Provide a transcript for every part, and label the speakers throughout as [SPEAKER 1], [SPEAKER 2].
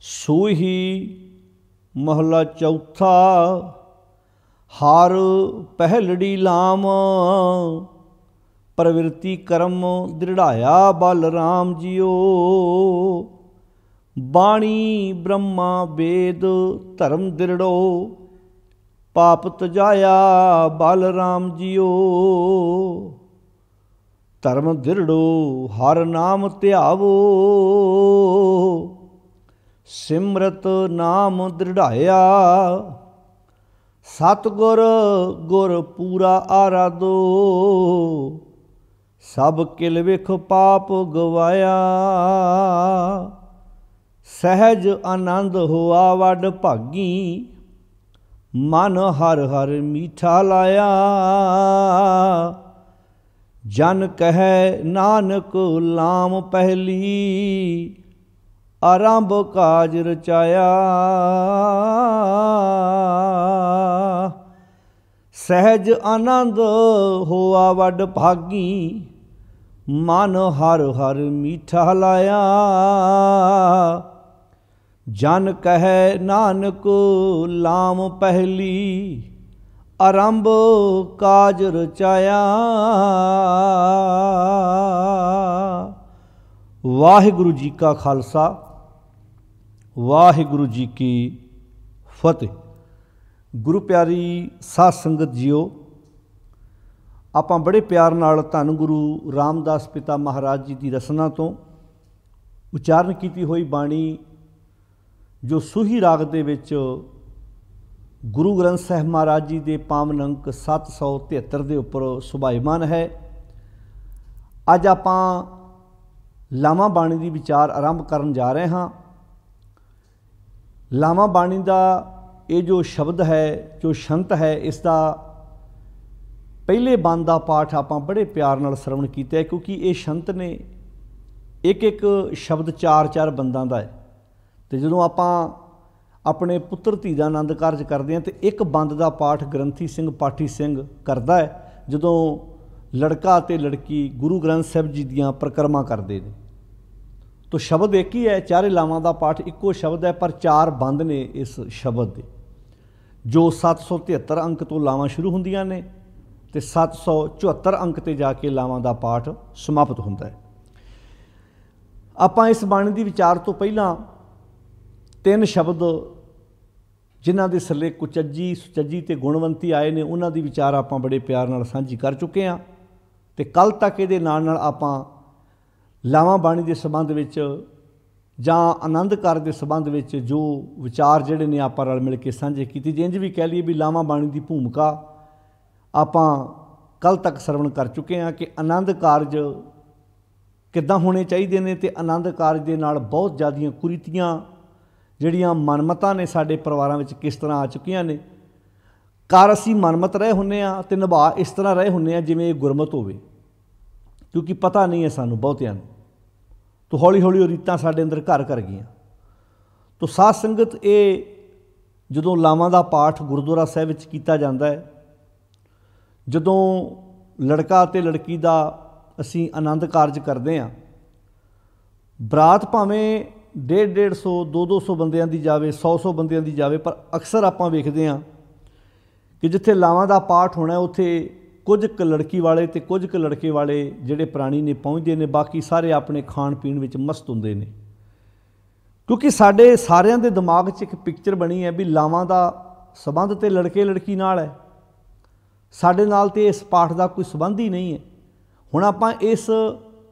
[SPEAKER 1] सोही महला चौथा। हार पहलड़ी लाम, प्रवृत्ति कर्म दृढ़ाया बल राम जियो। बाणी ब्रह्मा वेद धर्म दृढ़ो, पाप तजाया बल राम जियो। धर्म दृढ़ो हर नाम ध्यावो, सिमरत नाम दृढ़ाया। सतगुर गुर पूरा आराधो, सब किल विख पाप गवाया। सहज आनंद होआ वड भागी, मन हर हर मीठा लाया। जन कहे नानक लाम पहली, आरंभ काज रचाया। सहज आनंद होआ वड भागी, मन हर हर मीठा लाया। जन कहे नानक लाम पहली, आरंभ काज रचाया। वाहिगुरु जी का खालसा, वाहिगुरु जी की फतेह। गुरु प्यारी साध संगत जीओ, आपां बड़े प्यार नाल धन गुरु रामदास पिता महाराज जी की रसना तो उचारण की हुई बाणी जो सूही राग दे विच गुरु ग्रंथ साहिब महाराज जी के पावन अंक 773 के उपर सुभाईमान है। अज आपां लामा बाणी की विचार आरंभ करन जा रहे हाँ। लामा बाणी का ये जो शब्द है, जो छंत है, इसका पहले बंद का पाठ आपां बड़े प्यार नाल श्रवण किया है, क्योंकि ये छंत ने एक एक शब्द चार चार बंदा का है। तो जो आपां अपने पुत्र धी का आनंद कारज करते हैं तो एक बंद का पाठ ग्रंथी सिंह पाठी सिंह करता है जो लड़का ते लड़की गुरु ग्रंथ साहिब जी दियाँ परिक्रमा करते हैं। तो शब्द एक ही है, चारे लावां का पाठ इक्को शब्द है, पर चार बंद ने इस शब्द के, जो 773 अंक तो लावां शुरू होंदियां ने ते 774 अंक ते जाके लावां का पाठ समाप्त होंदा है। आपां इस बाणी की विचार तो पहला तीन शब्द जिन्हां दे सले कुचज्जी सुचज्जी ते गुणवंती आए ने, उन्हां दी विचार आपां बड़े प्यार नाल सांझी कर चुके हैं। ते कल तक इहदे नाल नाल आपां लावां बाणी के संबंध विच जां आनंद कारज के संबंध विच जो विचार जिहड़े ने आपां रल मिल के सांझे कीते। जे इंज भी कह लईए भी लावां बाणी की भूमिका आपां कल तक श्रवण कर चुके हैं कि आनंद कारज किद्दां होने चाहिए ने, ते आनंद कारज दे नाल बहुत ज़्यादा कुरीतियां जिहड़ियां मनमतां ने साडे परिवारां विच किस तरह आ चुकियां ने। कर असीं मनमत रहे हुंदे आ ते निभा इस तरह रहे हुंदे आ जिवें गुरमत होवे, क्योंकि पता नहीं है सानूं बहुतिआं नूं। तो हौली हौली रीतां साडे अंदर घर कर गईयां। तो साध संगत ये जदों लावां दा पाठ गुरुद्वारा साहिब विच कीता जांदा है, जदों लड़का ते लड़की दा असीं आनंद कारज करदे हां, बरात भावें 150-150 200 बंदियां दी जावे, 100 बंदियां दी जावे, पर अक्सर आपां वेखदे हां कि जिथे लावां दा पाठ होना उत्थे कुछ क लड़की वाले ते कुछ क लड़के वाले जिहड़े प्राणी ने पहुँचते हैं, बाकी सारे अपने खाण पीण विच मस्त हुंदे ने। क्योंकि साडे सारियां दे दिमाग 'च एक पिक्चर बनी है भी लावां दा संबंध ते लड़के लड़की नाल है, साडे नाल ते इस पाठ का कोई संबंध ही नहीं है। हुण आपां इस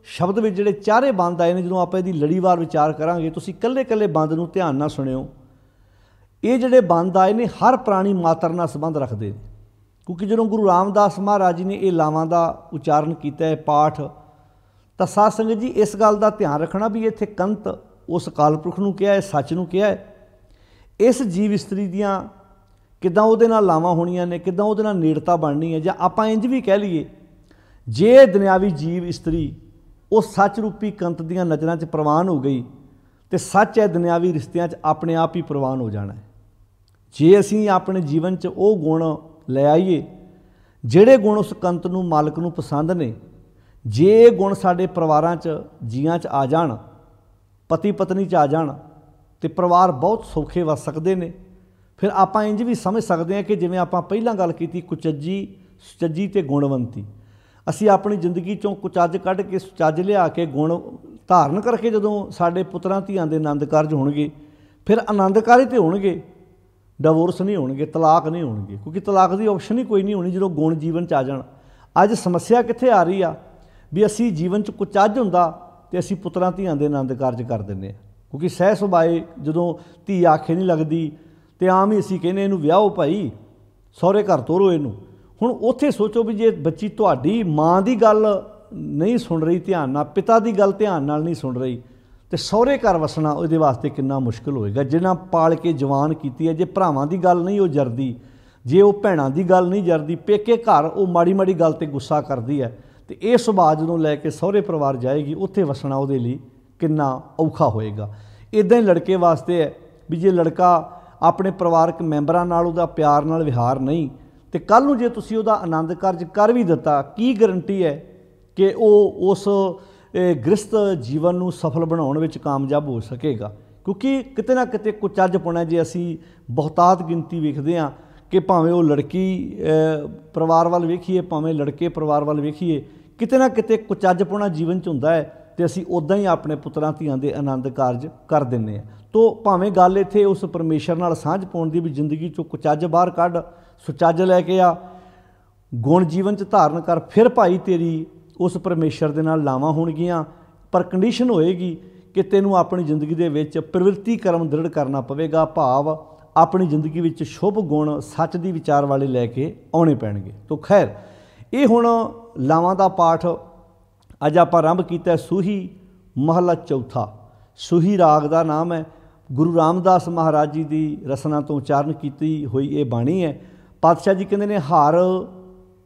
[SPEAKER 1] शब्द में जिहड़े चारे बंद आए ने, जो आप इहदी लड़ीवार विचार करांगे, तुसीं कल्ले कल्ले बंद नूं ध्यान नाल सुणिओ। ये जिहड़े बंद आए ने हर प्राणी मात्र नाल संबंध रखते हैं, क्योंकि जो गुरु रामदास महाराज जी ने ये लावां का उचारण किया है पाठ, तो साध संगत जी इस गल का ध्यान रखना भी इत्थे कंत उस काल पुरख नूं कहा है, सच नूं कहा है। इस जीव इस्त्री दियां किदां उहदे नाल लावां होणीआं ने, किदां उहदे नाल नेड़ता बननी है, जां आपां इंज भी कह लईए जे दुनियावी जीव इस्त्री वो सच रूपी कंत दियां नज़रां 'च प्रवान हो गई तो सच है दुनियावी रिश्तियां 'च अपने आप ही प्रवान हो जाना है। जे असीं अपने जीवन 'च वो गुण लै आईए जिहड़े गुण उस कंत नूं मालक नूं पसंद ने, जे गुण साडे परिवारां 'च जीआं 'च आ जाण, पति पत्नी 'च आ जाण, तो परिवार बहुत सौखे वस सकते हैं। फिर आप इंज भी समझ सकते हैं कि जिवें आप पहलां गल कीती कुचज्जी सुचज्जी ते गुणवंती, असी अपनी जिंदगी चों कुचज कढ़ के सुचज लिया के गुण धारण करके जदों साडे पुत्रां धीआं दे आनंद कारज होणगे, फिर आनंद कारज तो होणगे, डिवोर्स नहीं होणगे, तलाक नहीं होणगे, क्योंकि तलाक की ऑप्शन ही कोई नहीं होनी जो गुण जीवन च आ जाण। अज समस्या कित्थे आ रही आ भी असी जीवन च कुचज हुंदा ते असी पुत्रां धीआं दे आनंद कारज कर दिंदे, क्योंकि सह सुभाए जदों धी आखे नहीं लगदी तो आम ही असी कहने इहनूं विआहो भाई, सहुरे घर तोरो इहनूं। हुण उत्थे सोचो भी जे बच्ची तुहाडी माँ की गल नहीं सुन रही ध्यान नाल, पिता की गल ध्यान नाल नहीं सुन रही, तो सहुरे घर वसना उहदे वास्ते कितना मुश्किल होएगा। जिन्हां पाल के जवान कीती है, जे भरावां की गल नहीं वो जरदी, जे वो भैणां की गल नहीं जरदी, पेके घर वो माड़ी माड़ी गल ते गुस्सा करदी है, तो यह सुभाਅ जदों लैके सहुरे परिवार जाएगी उत्थे वसना उहदे लई कितना औखा होएगा। इदां ही लड़के वास्ते है भी जे लड़का अपने परिवारक मैंबरां नाल उहदा प्यार नाल विहार नहीं, तो कल नूं जे तुसीं उहदा आनंद कारज कर भी दिता, की गारंटी है कि वो उस गृहस्थ जीवन नूं सफल बनाउण विच कामयाब हो सकेगा। क्योंकि किते ना किते कुचजपना जे असी बहुतात गिनती वेखदे हां कि भावें वो लड़की परिवार वाल वेखीए भावें लड़के परिवार वाल वेखीए, किते ना किते कुचजपना जीवन च हुंदा है, तो असी उदां ही अपने पुत्रां धीआं दे आनंद कारज कर दिंदे हां। तो भावें गल इत्थे उस परमेश्वर नाल सांझ पाउण दी भी जिंदगी चों कुचज बाहर कढ, सुचज लैके आ, गुण जीवन च धारण कर, फिर भाई तेरी उस परमेश्वर दे नाल लावां होणगीਆਂ, पर कंडीशन होएगी कि तैनूं अपनी जिंदगी दे विच प्रवृत्ति कर्म दृढ़ करना पवेगा, भाव अपनी जिंदगी विच शुभ गुण सच दी विचार वाले लैके आउणे पैणगे। तो खैर ये हुण लावां दा पाठ अज आपां आरंभ कीता, सूही महला चौथा। सूही राग का नाम है, गुरु रामदास महाराज जी की रसना तो उचारण की हुई ये बाणी है। पातशाह जी कहते हैं हार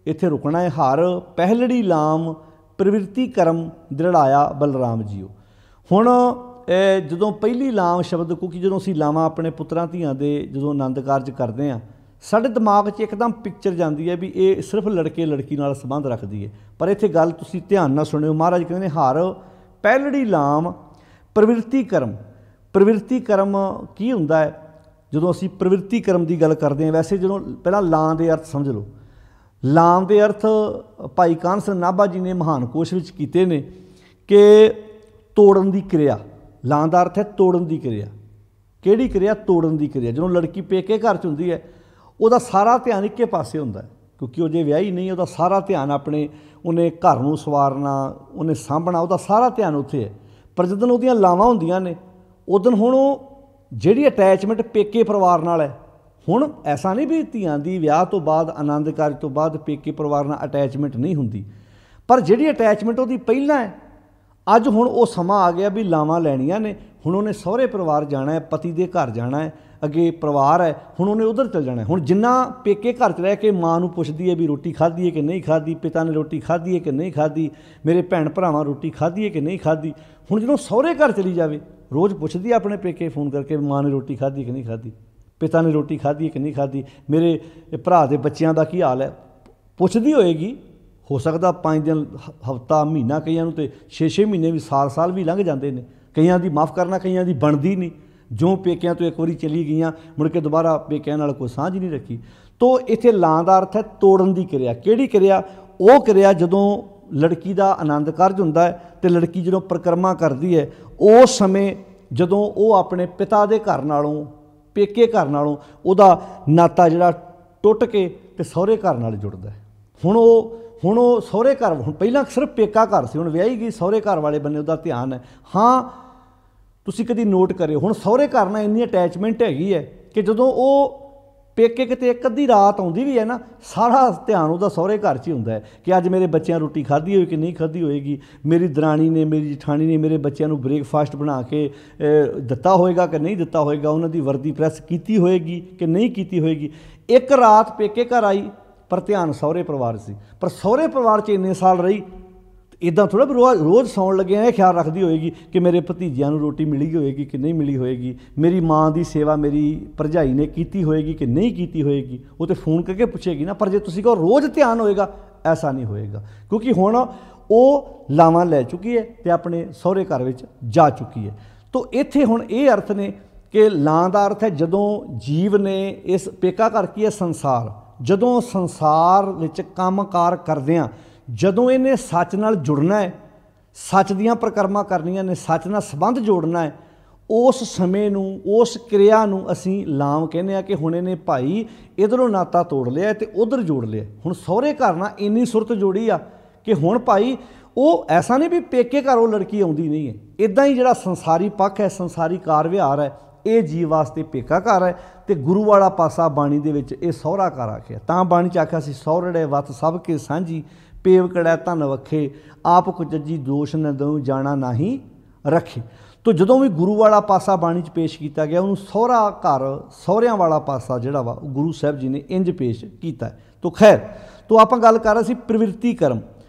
[SPEAKER 1] इत्थे रुकना है, हार पहलड़ी लाम प्रवृत्ति कर्म दृढ़ाया बलराम जीओ। हुण जदों पहली लाम शब्द, क्योंकि जो असीं लावां अपने पुत्रां धीआं दे जदों आनंद कारज करते हैं, साडे दिमाग 'च एकदम पिक्चर जाती है भी ये सिर्फ लड़के लड़की नाल संबंध रखती है, पर इत्थे गल तुसीं ध्यान नाल सुणिओ। महाराज कहते हैं हार पहलड़ी लाम प्रवृत्ति कर्म। प्रवृत्ति कर्म की हुंदा है? जदों असीं प्रवृत्ति कर्म की गल करते हैं, वैसे जदों पहला लां दे अर्थ समझ लो। लाम के अर्थ भाई कान सिंह नाभा जी ने महान कोश विच कीते ने कि तोड़न की क्रिया। लां का अर्थ है तोड़न की क्रिया। किहड़ी क्रिया? तोड़न की क्रिया। जदों लड़की पेके घर च हुंदी है, उहदा सारा ध्यान इक्के पासे हुंदा है, क्योंकि वो जे विआही नहीं, उहदा सारा ध्यान अपने उन्हें घर नूं सवारना, उन्हें साਂਭਣਾ, उहदा सारा ध्यान उत्थे है। पर जदों उहदियां लावां हुंदियां ने, उदन हुण जिहड़ी अटैचमेंट पेके परिवार नाल है, हुण ऐसा नहीं भी धीआं दी विआह तो बाद आनंद कारज तो बाद पेके परिवार नाल अटैचमेंट नहीं हुंदी, पर जिहड़ी अटैचमेंट उहदी पहिलां है, अज हुण वो समा आ गया भी लावां लैणियां ने। हुण उहने सहुरे परिवार जाना है, पति दे घर जाना है, अगे परिवार है, हुण उहने उधर चल जाना है। हुण जिन्ना पेके घर च रह के माँ नूं पुछदी है भी रोटी खाधी है कि नहीं खाधी, पिता ने रोटी खाधी है कि नहीं खाधी, मेरे भैण भरावां रोटी खाधी है कि नहीं खाधी। हुण जदों सहुरे घर चली जावे, रोज़ पुछदी है अपने पेके फोन करके माँ ने रोटी खाधी है कि नहीं खाधी, पिता ने रोटी खाधी है कि नहीं खाधी, मेरे भरा दे बच्चों का की हाल है, पुछदी होएगी। हो सकता 5 दिन हफ्ता महीना, कईयां नूं ते 6-6 महीने भी साल भी लंघ जाते हैं। कईयां दी माफ़ करना, कईयां दी बनदी नहीं, जो पेकियां तो एक बारी चली गई मुड़ के दोबारा पेकियां नाल कोई सांझ नहीं रखी। तो इत्थे लां दा अर्थ है तोड़न की क्रिया। किहड़ी क्रिया? वो क्रिया जदों लड़की का आनंद कारज हुंदा है तो लड़की जदों परिक्रमा करती है, उस समय जदों वो अपने पिता के घर नालों पेके घर नालों उहदा नाता जिहड़ा टुट के ते सहुरे घर नाल जुड़दा है। हुण वो सहुरे घर, हुण पहिलां सिर्फ पेका घर सी, हुण विआही गई, सहुरे घर वाले बन्ने उहदा ध्यान है। हाँ, तुसीं कदी नोट करिओ, हुण सहुरे घर नाल इन्नी अटैचमेंट हैगी है कि जदों वो पेके किते एक अद्धी रात आउंदी भी है ना, सारा ध्यान उहदा सहुरे घर च ही हुंदा है कि अज मेरे बच्चों रोटी खाधी होई कि नहीं खाधी होएगी, मेरी दराणी ने मेरी जठानी ने मेरे बच्चों नूं ब्रेकफास्ट बना के दिता होएगा कि नहीं दिता होएगा, उन्हां दी वर्दी प्रैस कीती होएगी कि नहीं कीती होएगी। एक रात पेके घर आई पर ध्यान सहुरे परिवार सी, पर सहुरे परिवार च इन्ने साल रही, इदां थोड़ा भी रोज़ सौण लगे ये ख्याल रखती होएगी कि मेरे भतीजिਆਂ ਨੂੰ रोटी मिली होएगी कि नहीं मिली होएगी, मेरी माँ की सेवा मेरी भरजाई ने की होएगी कि नहीं की होएगी, वो तो फोन करके पूछेगी ना। पर जे तुसीं कहो रोज़ ध्यान होएगा, ऐसा नहीं होएगा, क्योंकि हुण वो लावां लै चुकी है तो अपने सहुरे घर विच जा चुकी है। तो इत्थे हुण ये अर्थ ने कि ਲਾਂ ਦਾ ਅਰਥ ਹੈ ਜਦੋਂ ਜੀਵ ਨੇ ਇਸ ਪੇਕਾ ਘਰ ਕੀ ਹੈ ਸੰਸਾਰ, ਜਦੋਂ ਸੰਸਾਰ ਵਿੱਚ ਕੰਮਕਾਰ ਕਰਦਿਆਂ ਜਦੋਂ ਇਹਨੇ ਸੱਚ ਨਾਲ ਜੁੜਨਾ ਹੈ, ਸੱਚ ਦੀਆਂ ਪ੍ਰਕਰਮਾਂ ਕਰਨੀਆਂ ਨੇ, ਸੱਚ ਨਾਲ ਸੰਬੰਧ ਜੋੜਨਾ ਹੈ, ਉਸ ਸਮੇਂ ਨੂੰ ਉਸ ਕਿਰਿਆ ਨੂੰ ਅਸੀਂ ਲਾਮ ਕਹਿੰਦੇ ਆ। ਕਿ ਹੁਣ ਇਹਨੇ ਭਾਈ ਇੱਧਰੋਂ ਨਾਤਾ ਤੋੜ ਲਿਆ ਤੇ ਉੱਧਰ ਜੋੜ ਲਿਆ। ਹੁਣ ਸਹੁਰੇ ਘਰ ਨਾਲ ਇੰਨੀ ਸੁਰਤ ਜੋੜੀ ਆ ਕਿ ਹੁਣ ਭਾਈ ਉਹ ਐਸਾ ਨਹੀਂ ਵੀ ਪੇਕੇ ਘਰ ਉਹ ਲੜਕੀ ਆਉਂਦੀ ਨਹੀਂ ਹੈ। ਇੱਦਾਂ ਹੀ ਜਿਹੜਾ ਸੰਸਾਰੀ ਪੱਖ ਹੈ, ਸੰਸਾਰੀ ਕਾਰ ਵਿਹਾਰ ਹੈ, ਇਹ ਜੀਵ ਵਾਸਤੇ ਪੇਕਾ ਘਰ ਹੈ ਤੇ ਗੁਰੂ ਵਾਲਾ ਪਾਸਾ ਬਾਣੀ ਦੇ ਵਿੱਚ ਇਹ ਸਹੁਰਾ ਘਰ ਆਖਿਆ। ਤਾਂ ਬਾਣੀ 'ਚ ਆਖਿਆ ਸੀ ਸਹੁਰੜੇ ਵੱਤ ਸਭ ਕੇ ਸਾਂਝੀ, ਪੇਵ ਕੜੈ ਧਨ ਵਖੇ, ਆਪ ਕੁਚੱਜੀ ਦੋਸ਼ ਨ ਦਊ ਜਾਣਾ ਨਾਹੀਂ ਰੱਖੇ। ਤੋ ਜਦੋਂ ਵੀ ਗੁਰੂ ਵਾਲਾ ਪਾਸਾ ਬਾਣੀ 'ਚ ਪੇਸ਼ ਕੀਤਾ ਗਿਆ ਉਹਨੂੰ ਸਹੁਰਾ ਘਰ, ਸਹੁਰਿਆਂ ਵਾਲਾ ਪਾਸਾ ਜਿਹੜਾ ਵਾ ਗੁਰੂ ਸਾਹਿਬ ਜੀ ਨੇ ਇੰਜ ਪੇਸ਼ ਕੀਤਾ। ਤੋ ਖੈਰ, ਤੋ ਆਪਾਂ ਗੱਲ ਕਰ ਰਹੇ ਸੀ ਪ੍ਰਵਿਰਤੀ ਕਰਮ।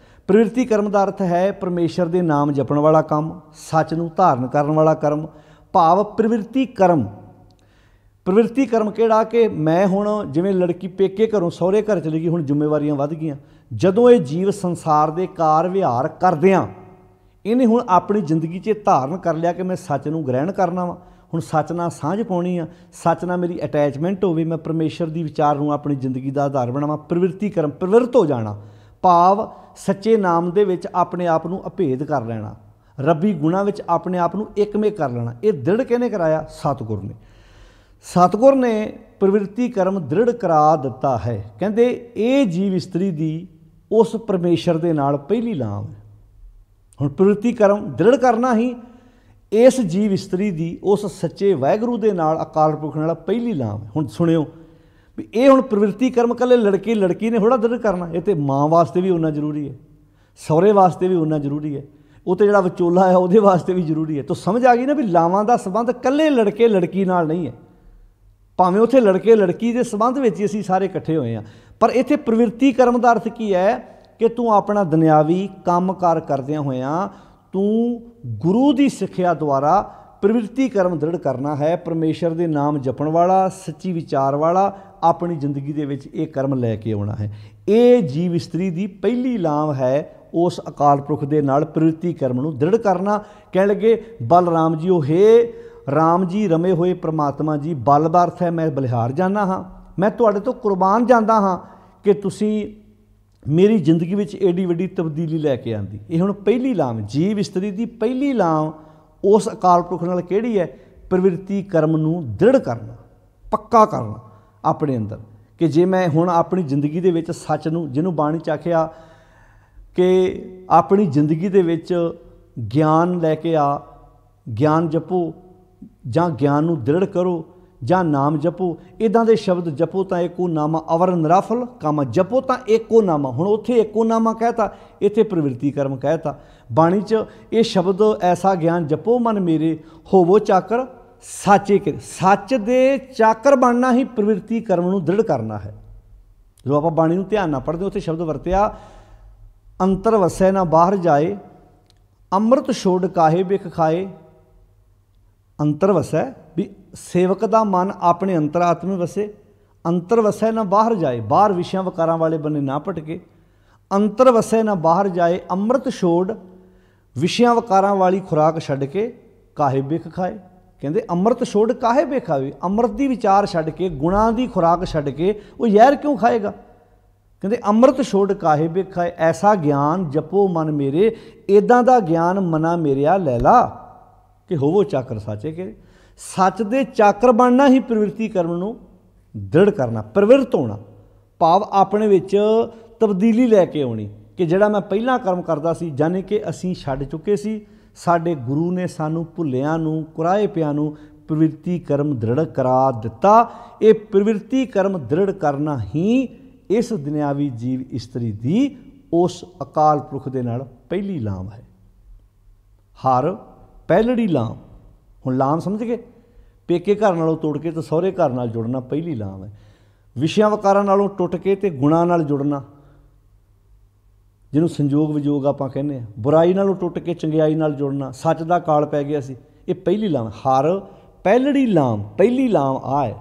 [SPEAKER 1] ਪ੍ਰਵਿਰਤੀ ਕਰਮ ਦਾ ਅਰਥ ਹੈ ਪਰਮੇਸ਼ਰ ਦੇ ਨਾਮ ਜਪਣ ਵਾਲਾ ਕੰਮ, ਸੱਚ ਨੂੰ ਧਾਰਨ ਕਰਨ ਵਾਲਾ ਕਰਮ, ਭਾਵ ਪ੍ਰਵਿਰਤੀ ਕਰਮ। ਪ੍ਰਵਿਰਤੀ ਕਰਮ ਕਿਹੜਾ ਕਿ ਮੈਂ ਹੁਣ ਜਿਵੇਂ ਲੜਕੀ ਪੇਕੇ ਘਰੋਂ ਸਹੁਰੇ ਘਰ ਚਲੀ ਗਈ, ਹੁਣ ਜ਼ਿੰਮੇਵਾਰੀਆਂ ਵੱਧ ਗਈਆਂ। ਜਦੋਂ ਇਹ ਜੀਵ ਸੰਸਾਰ ਦੇ ਕਾਰ ਵਿਹਾਰ ਕਰਦਿਆਂ ਇਹਨੇ ਹੁਣ ਆਪਣੀ ਜ਼ਿੰਦਗੀ 'ਚ ਧਾਰਨ ਕਰ ਲਿਆ ਕਿ ਮੈਂ ਸੱਚ ਨੂੰ ਗ੍ਰਹਿਣ ਕਰਨਾ ਵਾ, ਹੁਣ ਸੱਚ ਨਾਲ ਸਾਂਝ ਪਾਉਣੀ ਆ, ਸੱਚ ਨਾਲ ਮੇਰੀ ਅਟੈਚਮੈਂਟ ਹੋਵੇ, ਮੈਂ ਪਰਮੇਸ਼ਰ ਦੀ ਵਿਚਾਰ ਨੂੰ ਆਪਣੀ ਜ਼ਿੰਦਗੀ ਦਾ ਆਧਾਰ ਬਣਾਵਾਂ। ਪ੍ਰਵਿਰਤੀ ਕਰਮ, ਪ੍ਰਵਿਰਤ ਹੋ ਜਾਣਾ, ਭਾਵ ਸੱਚੇ ਨਾਮ ਦੇ ਵਿੱਚ ਆਪਣੇ ਆਪ ਨੂੰ ਅਭੇਦ ਕਰ ਲੈਣਾ, ਰੱਬੀ ਗੁਣਾਂ ਵਿੱਚ ਆਪਣੇ ਆਪ ਨੂੰ ਇੱਕਮੇ ਕਰ ਲੈਣਾ। ਇਹ ਦ੍ਰਿੜ ਕਿਹਨੇ ਕਰਾਇਆ? ਸਤਿਗੁਰ ਨੇ। ਸਤਿਗੁਰ ਨੇ ਪ੍ਰਵਿਰਤੀ ਕਰਮ ਦ੍ਰਿੜ ਕਰਾ ਦਿੱਤਾ ਹੈ। ਕਹਿੰਦੇ ਇਹ ਜੀਵ ਇਸਤਰੀ ਦੀ ਉਸ ਪਰਮੇਸ਼ਰ ਦੇ ਨਾਲ ਪਹਿਲੀ ਲਾਮ ਹੈ। ਹੁਣ ਪ੍ਰਵਿਰਤੀ ਕਰਮ ਦ੍ਰਿੜ ਕਰਨਾ ਹੀ ਇਸ ਜੀਵ ਇਸਤਰੀ ਦੀ ਉਸ ਸੱਚੇ ਵਾਹਿਗੁਰੂ ਦੇ ਨਾਲ, ਅਕਾਲ ਪੁਰਖ ਨਾਲ ਪਹਿਲੀ ਲਾਮ ਹੈ। ਹੁਣ ਸੁਣਿਓ ਵੀ ਇਹ ਹੁਣ ਪ੍ਰਵਿਰਤੀ ਕਰਮ ਇਕੱਲੇ ਲੜਕੇ ਲੜਕੀ ਨੇ ਥੋੜ੍ਹਾ ਦ੍ਰਿੜ ਕਰਨਾ, ਇਹ ਤਾਂ ਮਾਂ ਵਾਸਤੇ ਵੀ ਓਨਾ ਜ਼ਰੂਰੀ ਹੈ, ਸਹੁਰੇ ਵਾਸਤੇ ਵੀ ਓਨਾ ਜ਼ਰੂਰੀ ਹੈ, ਉਹ ਤਾਂ ਜਿਹੜਾ ਵਿਚੋਲਾ ਹੈ ਉਹਦੇ ਵਾਸਤੇ ਵੀ ਜ਼ਰੂਰੀ ਹੈ। ਤਾਂ ਸਮਝ ਆ ਗਈ ਨਾ ਵੀ ਲਾਵਾਂ ਦਾ ਸੰਬੰਧ ਇਕੱਲੇ ਲੜਕੇ ਲੜਕੀ ਨਾਲ ਨਹੀਂ ਹੈ, ਭਾਵੇਂ ਉੱਥੇ ਲੜਕੇ ਲੜਕੀ ਦੇ ਸੰਬੰਧ ਵਿੱਚ ਹੀ ਅਸੀਂ ਸਾਰੇ ਇਕੱਠੇ ਹੋਏ ਹਾਂ। ਪਰ ਇੱਥੇ ਪ੍ਰਵਿਰਤੀ ਕਰਮ ਦਾ ਅਰਥ ਕੀ ਹੈ ਕਿ ਤੂੰ ਆਪਣਾ ਦੁਨਿਆਵੀ ਕੰਮਕਾਰ ਕਰਦਿਆਂ ਹੋਇਆਂ ਤੂੰ ਗੁਰੂ ਦੀ ਸਿੱਖਿਆ ਦੁਆਰਾ ਪ੍ਰਵਿਰਤੀ ਕਰਮ ਦ੍ਰਿੜ ਕਰਨਾ ਹੈ। ਪਰਮੇਸ਼ਰ ਦੇ ਨਾਮ ਜਪਣ ਵਾਲਾ, ਸੱਚੀ ਵਿਚਾਰ ਵਾਲਾ ਆਪਣੀ ਜ਼ਿੰਦਗੀ ਦੇ ਵਿੱਚ ਇਹ ਕਰਮ ਲੈ ਕੇ ਆਉਣਾ ਹੈ। ਇਹ ਜੀਵ ਇਸਤਰੀ ਦੀ ਪਹਿਲੀ ਲਾਮ ਹੈ ਉਸ ਅਕਾਲ ਪੁਰਖ ਦੇ ਨਾਲ ਪ੍ਰਵਿਰਤੀ ਕਰਮ ਨੂੰ ਦ੍ਰਿੜ ਕਰਨਾ। ਕਹਿਣ ਲੱਗੇ ਬਲਰਾਮ ਜੀ, ਉਹ ਹੇ ਰਾਮ ਜੀ ਰਮੇ ਹੋਏ ਪ੍ਰਮਾਤਮਾ ਜੀ, ਬਲ ਦਾ ਅਰਥ ਹੈ ਮੈਂ ਬਲਿਹਾਰ ਜਾਂਦਾ ਹਾਂ, ਮੈਂ ਤੁਹਾਡੇ ਤੋਂ ਕੁਰਬਾਨ ਜਾਂਦਾ ਹਾਂ ਕਿ ਤੁਸੀਂ ਮੇਰੀ ਜ਼ਿੰਦਗੀ ਵਿੱਚ ਏਡੀ ਵੱਡੀ ਤਬਦੀਲੀ ਲੈ ਕੇ ਆਂਦੀ। ਇਹ ਹੁਣ ਪਹਿਲੀ ਲਾਮ ਜੀਵ ਇਸਤਰੀ ਦੀ ਪਹਿਲੀ ਲਾਮ ਉਸ ਅਕਾਲ ਪੁਰਖ ਨਾਲ ਕਿਹੜੀ ਹੈ? ਪ੍ਰਵਿਰਤੀ ਕਰਮ ਨੂੰ ਦ੍ਰਿੜ ਕਰਨਾ, ਪੱਕਾ ਕਰਨਾ ਆਪਣੇ ਅੰਦਰ। ਕਿ ਜੇ ਮੈਂ ਹੁਣ ਆਪਣੀ ਜ਼ਿੰਦਗੀ ਦੇ ਵਿੱਚ ਸੱਚ ਨੂੰ, ਜਿਹਨੂੰ ਬਾਣੀ 'ਚ ਆਖਿਆ ਕਿ ਆਪਣੀ ਜ਼ਿੰਦਗੀ ਦੇ ਵਿੱਚ ਗਿਆਨ ਲੈ ਕੇ ਆ, ਗਿਆਨ ਜਪੋ ਜਾਂ ਗਿਆਨ ਨੂੰ ਦ੍ਰਿੜ ਕਰੋ ਜਾਂ ਨਾਮ ਜਪੋ, ਇੱਦਾਂ ਦੇ ਸ਼ਬਦ ਜਪੋ ਤਾਂ ਏਕੋ ਨਾਮਾ ਅਵਰ ਨਿਰਾਫਲ ਕੰਮ, ਜਪੋ ਤਾਂ ਏਕੋ ਨਾਮਾ। ਹੁਣ ਉੱਥੇ ਏਕੋ ਨਾਮਾ ਕਹਿਤਾ, ਇੱਥੇ ਪ੍ਰਵਿਰਤੀ ਕਰਮ ਕਹਿਤਾ। ਬਾਣੀ 'ਚ ਇਹ ਸ਼ਬਦ ਐਸਾ ਗਿਆਨ ਜਪੋ ਮਨ ਮੇਰੇ ਹੋਵੋ ਚਾਕਰ ਸਾਚੇ ਕੇ, ਸੱਚ ਦੇ ਚਾਕਰ ਬਣਨਾ ਹੀ ਪ੍ਰਵਿਰਤੀ ਕਰਮ ਨੂੰ ਦ੍ਰਿੜ ਕਰਨਾ ਹੈ। ਜਦੋਂ ਆਪਾਂ ਬਾਣੀ ਨੂੰ ਧਿਆਨ ਨਾਲ ਪੜ੍ਹਦੇ ਉੱਥੇ ਸ਼ਬਦ ਵਰਤਿਆ ਅੰਤਰ ਵਸੈ ਨਾ ਬਾਹਰ ਜਾਏ, ਅੰਮ੍ਰਿਤ ਛੋੜ ਕਾਹੇ ਬਿਖ ਖਾਏ। ਅੰਤਰ ਵਸੈ ਵੀ ਸੇਵਕ ਦਾ ਮਨ ਆਪਣੇ ਅੰਤਰਾਤਮੇ ਵਸੇ, ਅੰਤਰ ਵਸੈ ਨਾ ਬਾਹਰ ਜਾਏ, ਬਾਹਰ ਵਿਸ਼ਿਆਂ ਵਕਾਰਾਂ ਵਾਲੇ ਬੰਨੇ ਨਾ ਭਟਕੇ। ਅੰਤਰ ਵਸੈ ਨਾ ਬਾਹਰ ਜਾਏ, ਅੰਮ੍ਰਿਤ ਛੋੜ ਵਿਸ਼ਿਆਂ ਵਕਾਰਾਂ ਵਾਲੀ ਖੁਰਾਕ ਛੱਡ ਕੇ ਕਾਹੇ ਬਿਖ ਖਾਏ। ਕਹਿੰਦੇ ਅੰਮ੍ਰਿਤ ਛੋੜ ਕਾਹੇ ਬਿਖ ਖਾਵੇ, ਅੰਮ੍ਰਿਤ ਦੀ ਵਿਚਾਰ ਛੱਡ ਕੇ, ਗੁਣਾਂ ਦੀ ਖੁਰਾਕ ਛੱਡ ਕੇ ਉਹ ਜ਼ਹਿਰ ਕਿਉਂ ਖਾਏਗਾ। ਕਹਿੰਦੇ ਅੰਮ੍ਰਿਤ ਛੋੜ ਕਾਹੇ ਬਿਖ ਖਾਏ, ਐਸਾ ਗਿਆਨ ਜਪੋ ਮਨ ਮੇਰੇ, ਇੱਦਾਂ ਦਾ ਗਿਆਨ ਮਨਾ ਮੇਰਿਆ ਲੈ ਲਾ ਕਿ ਹੋਵੋ ਚਾਕਰ ਸਾਚੇ ਕੇ। ਸੱਚ ਦੇ ਚਾਕਰ ਬਣਨਾ ਹੀ ਪ੍ਰਵਿਰਤੀ ਕਰਮ ਨੂੰ ਦ੍ਰਿੜ ਕਰਨਾ, ਪ੍ਰਵਿਰਤ ਹੋਣਾ, ਭਾਵ ਆਪਣੇ ਵਿੱਚ ਤਬਦੀਲੀ ਲੈ ਕੇ ਆਉਣੀ। ਕਿ ਜਿਹੜਾ ਮੈਂ ਪਹਿਲਾਂ ਕਰਮ ਕਰਦਾ ਸੀ ਜਾਨੀ ਕਿ ਅਸੀਂ ਛੱਡ ਚੁੱਕੇ ਸੀ, ਸਾਡੇ ਗੁਰੂ ਨੇ ਸਾਨੂੰ ਭੁੱਲਿਆਂ ਨੂੰ, ਕੁਰਾਏ ਪਿਆਂ ਨੂੰ ਪ੍ਰਵਿਰਤੀ ਕਰਮ ਦ੍ਰਿੜ ਕਰਾ ਦਿੱਤਾ। ਇਹ ਪ੍ਰਵਿਰਤੀ ਕਰਮ ਦ੍ਰਿੜ ਕਰਨਾ ਹੀ ਇਸ ਦੁਨਿਆਵੀ ਜੀਵ ਇਸਤਰੀ ਦੀ ਉਸ ਅਕਾਲ ਪੁਰਖ ਦੇ ਨਾਲ ਪਹਿਲੀ ਲਾਮ ਹੈ। ਹਰ ਪਹਿਲੜੀ ਲਾਮ। ਹੁਣ ਲਾਮ ਸਮਝ ਗਏ, ਪੇਕੇ ਘਰ ਨਾਲੋਂ ਤੋੜ ਕੇ ਤੇ ਸਹੁਰੇ ਘਰ ਨਾਲ ਜੁੜਨਾ ਪਹਿਲੀ ਲਾਮ ਹੈ। ਵਿਸ਼ਿਆਂ ਵਕਾਰਾਂ ਨਾਲੋਂ ਟੁੱਟ ਕੇ ਤੇ ਗੁਣਾਂ ਨਾਲ ਜੁੜਨਾ, ਜਿਹਨੂੰ ਸੰਜੋਗ ਵਿਜੋਗ ਆਪਾਂ ਕਹਿੰਦੇ ਹਾਂ, ਬੁਰਾਈ ਨਾਲੋਂ ਟੁੱਟ ਕੇ ਚੰਗਿਆਈ ਨਾਲ ਜੁੜਨਾ, ਸੱਚ ਦਾ ਕਾਲ ਪੈ ਗਿਆ ਸੀ, ਇਹ ਪਹਿਲੀ ਲਾਮ। ਹਰ ਪਹਿਲੜੀ ਲਾਮ, ਪਹਿਲੀ ਲਾਮ ਆ ਹੈ,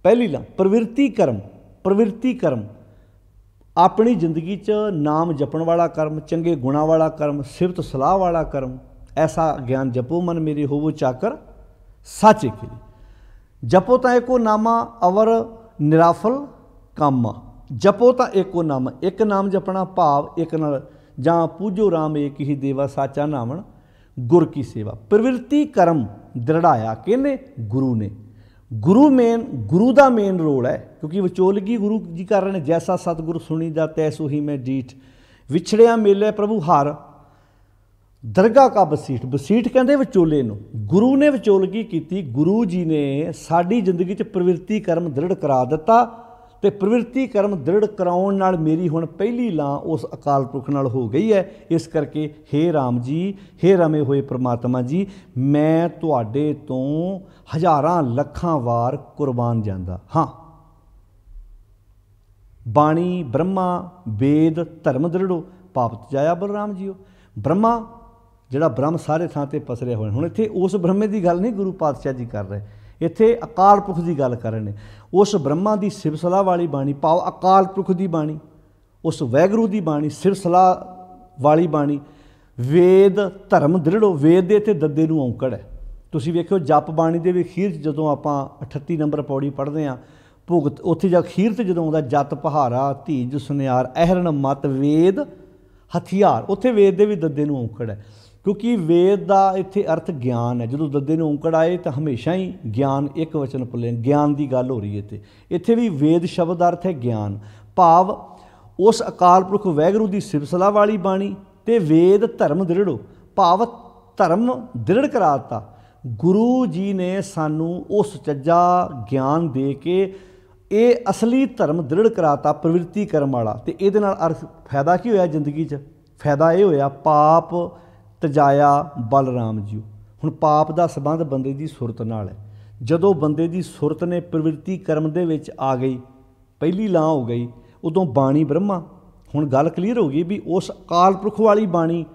[SPEAKER 1] ਪਹਿਲੀ ਲਾਮ ਪ੍ਰਵਿਰਤੀ ਕਰਮ। ਪ੍ਰਵਿਰਤੀ ਕਰਮ ਆਪਣੀ ਜ਼ਿੰਦਗੀ 'ਚ ਨਾਮ ਜਪਣ ਵਾਲਾ ਕਰਮ, ਚੰਗੇ ਗੁਣਾਂ ਵਾਲਾ ਕਰਮ, ਸਿਫਤ ਸਲਾਹ ਵਾਲਾ ਕਰਮ। ਐਸਾ ਗਿਆਨ ਜਪੋ ਮਨ ਮੇਰੇ ਹੋਵੋ ਚਾਕਰ ਸਾਚੇ ਕੇ। जपो तां एको नामा अवर निराफल कामा। जपो तां एको नामा, एक नाम जपना भाव एक नाल, जां पूजो राम एक ही देवा साचा नामन गुर की सेवा। प्रवृत्ति कर्म दृढ़ाया किहने? गुरु ने। गुरु का मेन रोल है, क्योंकि विचोलगी गुरु जी कर रहे हैं। जैसा सतगुरु सुनी दा तैसो ही मैं डीठ, विछड़िया मेले प्रभु हार, दरगाह का बसीठ। बसीठ कहते विचोले नूं, गुरु ने विचोलगी की। गुरु जी ने साडी जिंदगी च प्रवृत्ति कर्म दृढ़ करा दिता, तो प्रवृत्ति कर्म दृढ़ कराउण नाल मेरी हुण पहली लां उस अकाल पुरख नाल हो गई है। इस करके हे राम जी, हे रमे हुए परमात्मा जी, मैं तुहाडे तो हज़ारां लखां वार कुर्बान जांदा हाँ। बाणी ब्रह्मा वेद धर्म दृढ़ो पाप तजाया बलराम जीओ। ब्रह्मा जिहड़ा ब्रह्म सारे थां ते पसरिया होया, हुण इत्थे उस ब्रह्मे की गल नहीं गुरु पातशाह जी कर रहे, इत्थे अकाल पुरख की गल कर रहे हैं। उस ब्रह्मा की सिर सलाह वाली बाणी, भाव अकाल पुरख की बाणी, उस वैगुरू की बाणी, सिर सलाह वाली बाणी। वेद धर्म दृढ़ो, वेद दे इत्थे दद्दे नूं औंकड़ है। तुसीं वेखिओ जप बाणी दे भी अखीर जदों आपां 38 नंबर पौड़ी पढ़दे हां, भुगत उत्थे जा अखीर ते जदों आउंदा जत पहारा धीज सुनियार अहरण मत वेद हथियार, उत्थे वेद दे भी दद्दे नूं औंकड़ है, क्योंकि वेद का इत्थे अर्थ ज्ञान है। जो दद्दे नूं औंकड़ आए तो हमेशा ही ज्ञान एक वचन पुले ज्ञान की गल हो रही है। इत्थे इत्थे भी वेद शब्द अर्थ है ज्ञान, भाव उस अकाल पुरख वैगुरू की सिरसला वाली बाणी ते वेद धर्म दृढ़ो, भाव धर्म दृढ़ कराता। गुरु जी ने सानू उस चज्जा ज्ञान दे के ये असली धर्म दृढ़ कराता प्रवृत्ति कर्म वाला। तो ये अर्थ फायदा की होया जिंदगी च? फायदा ये होया पाप तजाया बलराम जी। हुण पाप का संबंध बंदे की सुरत नाल है। जदों बंदे की सुरत ने प्रवृत्ति कर्म दे विच आ गई, पहली लां हो गई, उदों बाणी ब्रह्मा। हुण गल क्लीयर हो गई भी उस अकाल पुरख वाली बाणी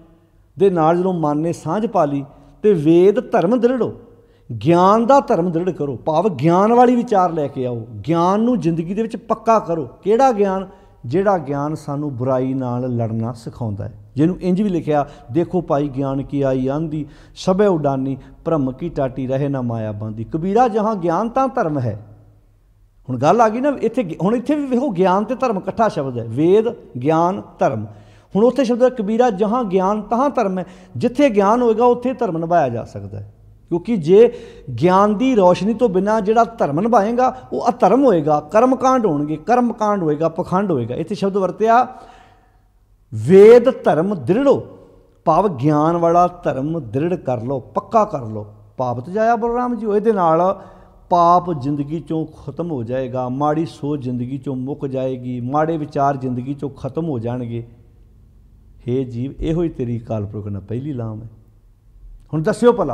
[SPEAKER 1] दे नाल जदों मन ने सांझ पा ली ते वेद धर्म दृढ़ो, ज्ञान का धर्म दृढ़ करो, भाव ज्ञान वाली विचार लैके आओ, ज्ञान नूं जिंदगी दे विच पक्का करो। किहड़ा ज्ञान? जिहड़ा ज्ञान सानू बुराई नाल लड़ना सिखाउंदा है। जिन्हों इंज भी लिखिया, देखो भाई ज्ञान की आई आंधी, सबे उडानी, भ्रम की टाटी रहे ना माया बांधी। कबीरा जहाँ ज्ञान तां धर्म है। हुण गल आ गई ना, इत्थे हुण इत्थे भी वेखो ज्ञान ते धर्म इकट्ठा शब्द है, वेद ज्ञान धर्म। हुण उत्थे शब्द है कबीरा जहाँ ज्ञान तहाँ धर्म है। जिथे ज्ञान होएगा उत्थे धर्म निभाया जा सकता है, क्योंकि जे ज्ञान की रोशनी तो बिना जिहड़ा धर्म निभाएगा वो अधर्म होएगा, कर्मकांड होणगे, कर्मकांड होएगा, पखंड होएगा। इत्थे शब्द वरतिया वेद धर्म दृढ़ो, भाव ज्ञान वाला धर्म दृढ़ कर लो, पक्का कर लो। पाप तजाया बलराम जी, इहदे नाल पाप जिंदगी चों खत्म हो जाएगा, माड़ी सोच जिंदगी चों मुक जाएगी, माड़े विचार जिंदगी चों खत्म हो जाएंगे। हे जीव, इहो ही तेरी अकाल पुरख नाल पहली लाम है। हुण दस्सिओ भला,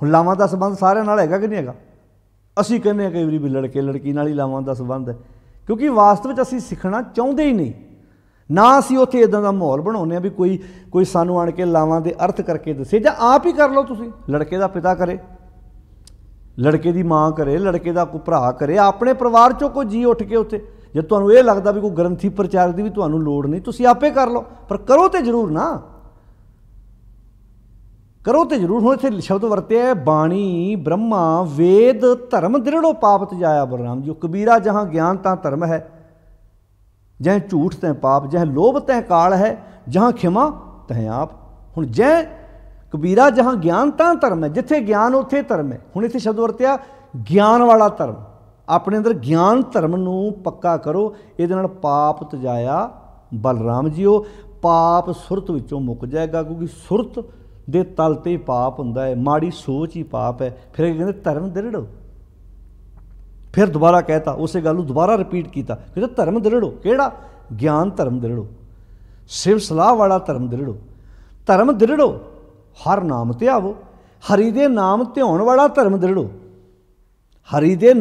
[SPEAKER 1] हुण लावां दा संबंध सारिਆਂ नाल हैगा कि नहीं हैगा? असीं कहने कई वारी भी लड़के लड़की नाल ही लावां दा संबंध है, क्योंकि वास्तव में असीं सिੱਖਣਾ चाहुंदे ही नहीं ना। असीं उत्थे इदां दा माहौल बनाउने आ भी कोई सानू आण के लावां दे अर्थ करके दसे, जां आप ही कर लो। तुसीं लड़के दा पिता करे, लड़के दी माँ करे, लड़के दा कोई भरा करे, अपने परिवार चों कोई जी उठ के उत्थे जे तुहानूं ये लगदा भी कोई ग्रंथी प्रचारक दी भी तुहानूं लोड़ नहीं, तुसीं आपे कर लो, पर करो तो जरूर ना, करो तो जरूर। हुण इत्थे शब्द वरते है बाणी ब्रह्मा वेद धर्म दृढ़ो पाप तजाया बलराम जी। कबीरा जहाँ ज्ञान तां धर्म है, जहाँ झूठ तैं पाप, जहाँ लोभ तैं काल है, जहाँ खिमा तैं आप। हुण जै कबीरा जहाँ ज्ञान तां धर्म है, जिथे ज्ञान उत्थे धर्म है। हुण इत्थे शब्द वरतिया ज्ञान वाला धर्म, अपने अंदर ज्ञान धर्म नूं पक्का करो। इहदे नाल पाप तजाया बलराम जी। पाप सुरत विचों मुक जाएगा, क्योंकि सुरत दे तल ते पाप हुंदा है, माड़ी सोच ही पाप है। फिर कहते धर्म दृढ़ो, फिर दोबारा कहता उसे गल दोबारा रिपीट किया, कहते धर्म दृढ़ो। किहड़ा? ज्ञान धर्म दृढ़ो, शिव सलाह वाला धर्म दृढ़ो। धर्म दृढ़ो, हर नाम ध्यावो, हरि दे नाम ध्याउण वाला धर्म दृढ़ो। हरि दे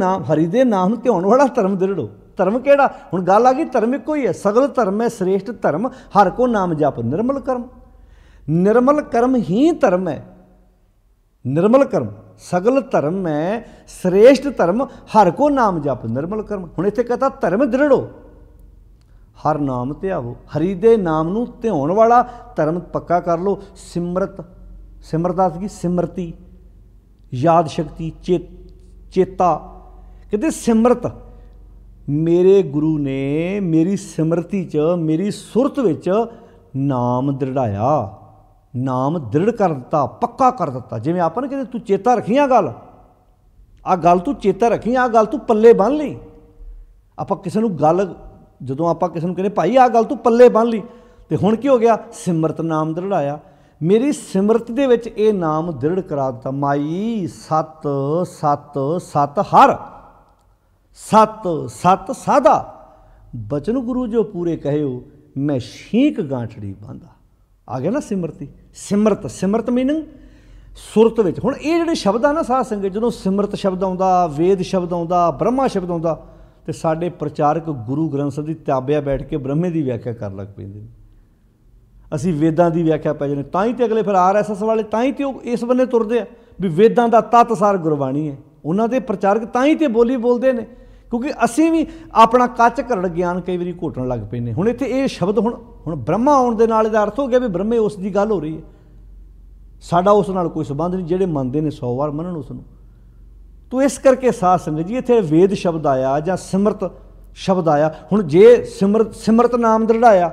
[SPEAKER 1] नाम ध्याउण वाला धर्म दृढ़ो। धर्म किहड़ा? हुण गल आ गई धर्म इक्को ही है, सगल धर्म है श्रेष्ठ धर्म, हर को नाम जप निर्मल कर्म। निर्मल कर्म ही धर्म है, निर्मल कर्म सगल धर्म में श्रेष्ठ धर्म, हर को नाम जप निर्मल कर्म। हुण इत्थे कहता धर्म दृढ़ो, हर नाम ध्यावो, हरि दे नाम नूं ध्याउण वाला धर्म पक्का कर लो। सिमरत, सिमरत की सिमरती, याद शक्ति, चेता, कहते सिमरत मेरे गुरु ने मेरी सिमरती च मेरी सुरत विच नाम दृढ़ाया, नाम दृढ़ कर दिता, पक्का कर दिता। जिवें आपां ने कहते तू चेता रखी आ गल तू चेता रखी, आ गल तू पल्ले बन ली। आपां किसी नूं गल जदों आपां किसी नूं कहने भाई आ गल तू पल्ले बन ली, तो हुण की हो गया, सिमरत नाम दृढ़ाया। मेरी सिमरत दे विच ये नाम दृढ़ करा दिता। माई सत सत सत हर, सत सत साधा, बचन गुरु जो पूरे कहो, मैं शीक गांठड़ी बांधा। आ गया ना सिमरती, सिमरत, सिमरत मीनिंग सुरत विच। हुण ये जिहड़े शब्द आ ना साध संगत, जदों सिमरत शब्द आउंदा, वेद शब्द आउंदा, ब्रह्मा शब्द आउंदा, तो साडे प्रचारक गुरु ग्रंथ ਸਾਹਿਬ ਦੀ ਤਾਬਿਆ बैठ के ब्रह्मे की व्याख्या कर लग पैंदे ने। ਅਸੀਂ वेदां की व्याख्या पै जाने, तां ही तो अगले फिर RSS वाले तां ही तो इस बन्ने तुरदे आ भी वेदां दा तत्त सार गुरबाणी है। उन्हां दे प्रचारक तां ही तो बोली बोलते हैं, क्योंकि असीं भी अपना कच घरड़ ज्ञान कई बारी घोटण लग पैंदे। हुण इत्थे ये शब्द हुण ब्रह्मा आउण दे नाल इहदा अर्थ हो गया भी ब्रह्मे उस दी गल हो रही है, साडा उस नाल कोई संबंध नहीं। जिहड़े मनदे ने 100 वार मनण उस नूं। तो इस करके साध संगत जी इत्थे वेद शब्द आया जां सिमरत शब्द आया। हुण जे सिमरत नाम दृढ़ाया,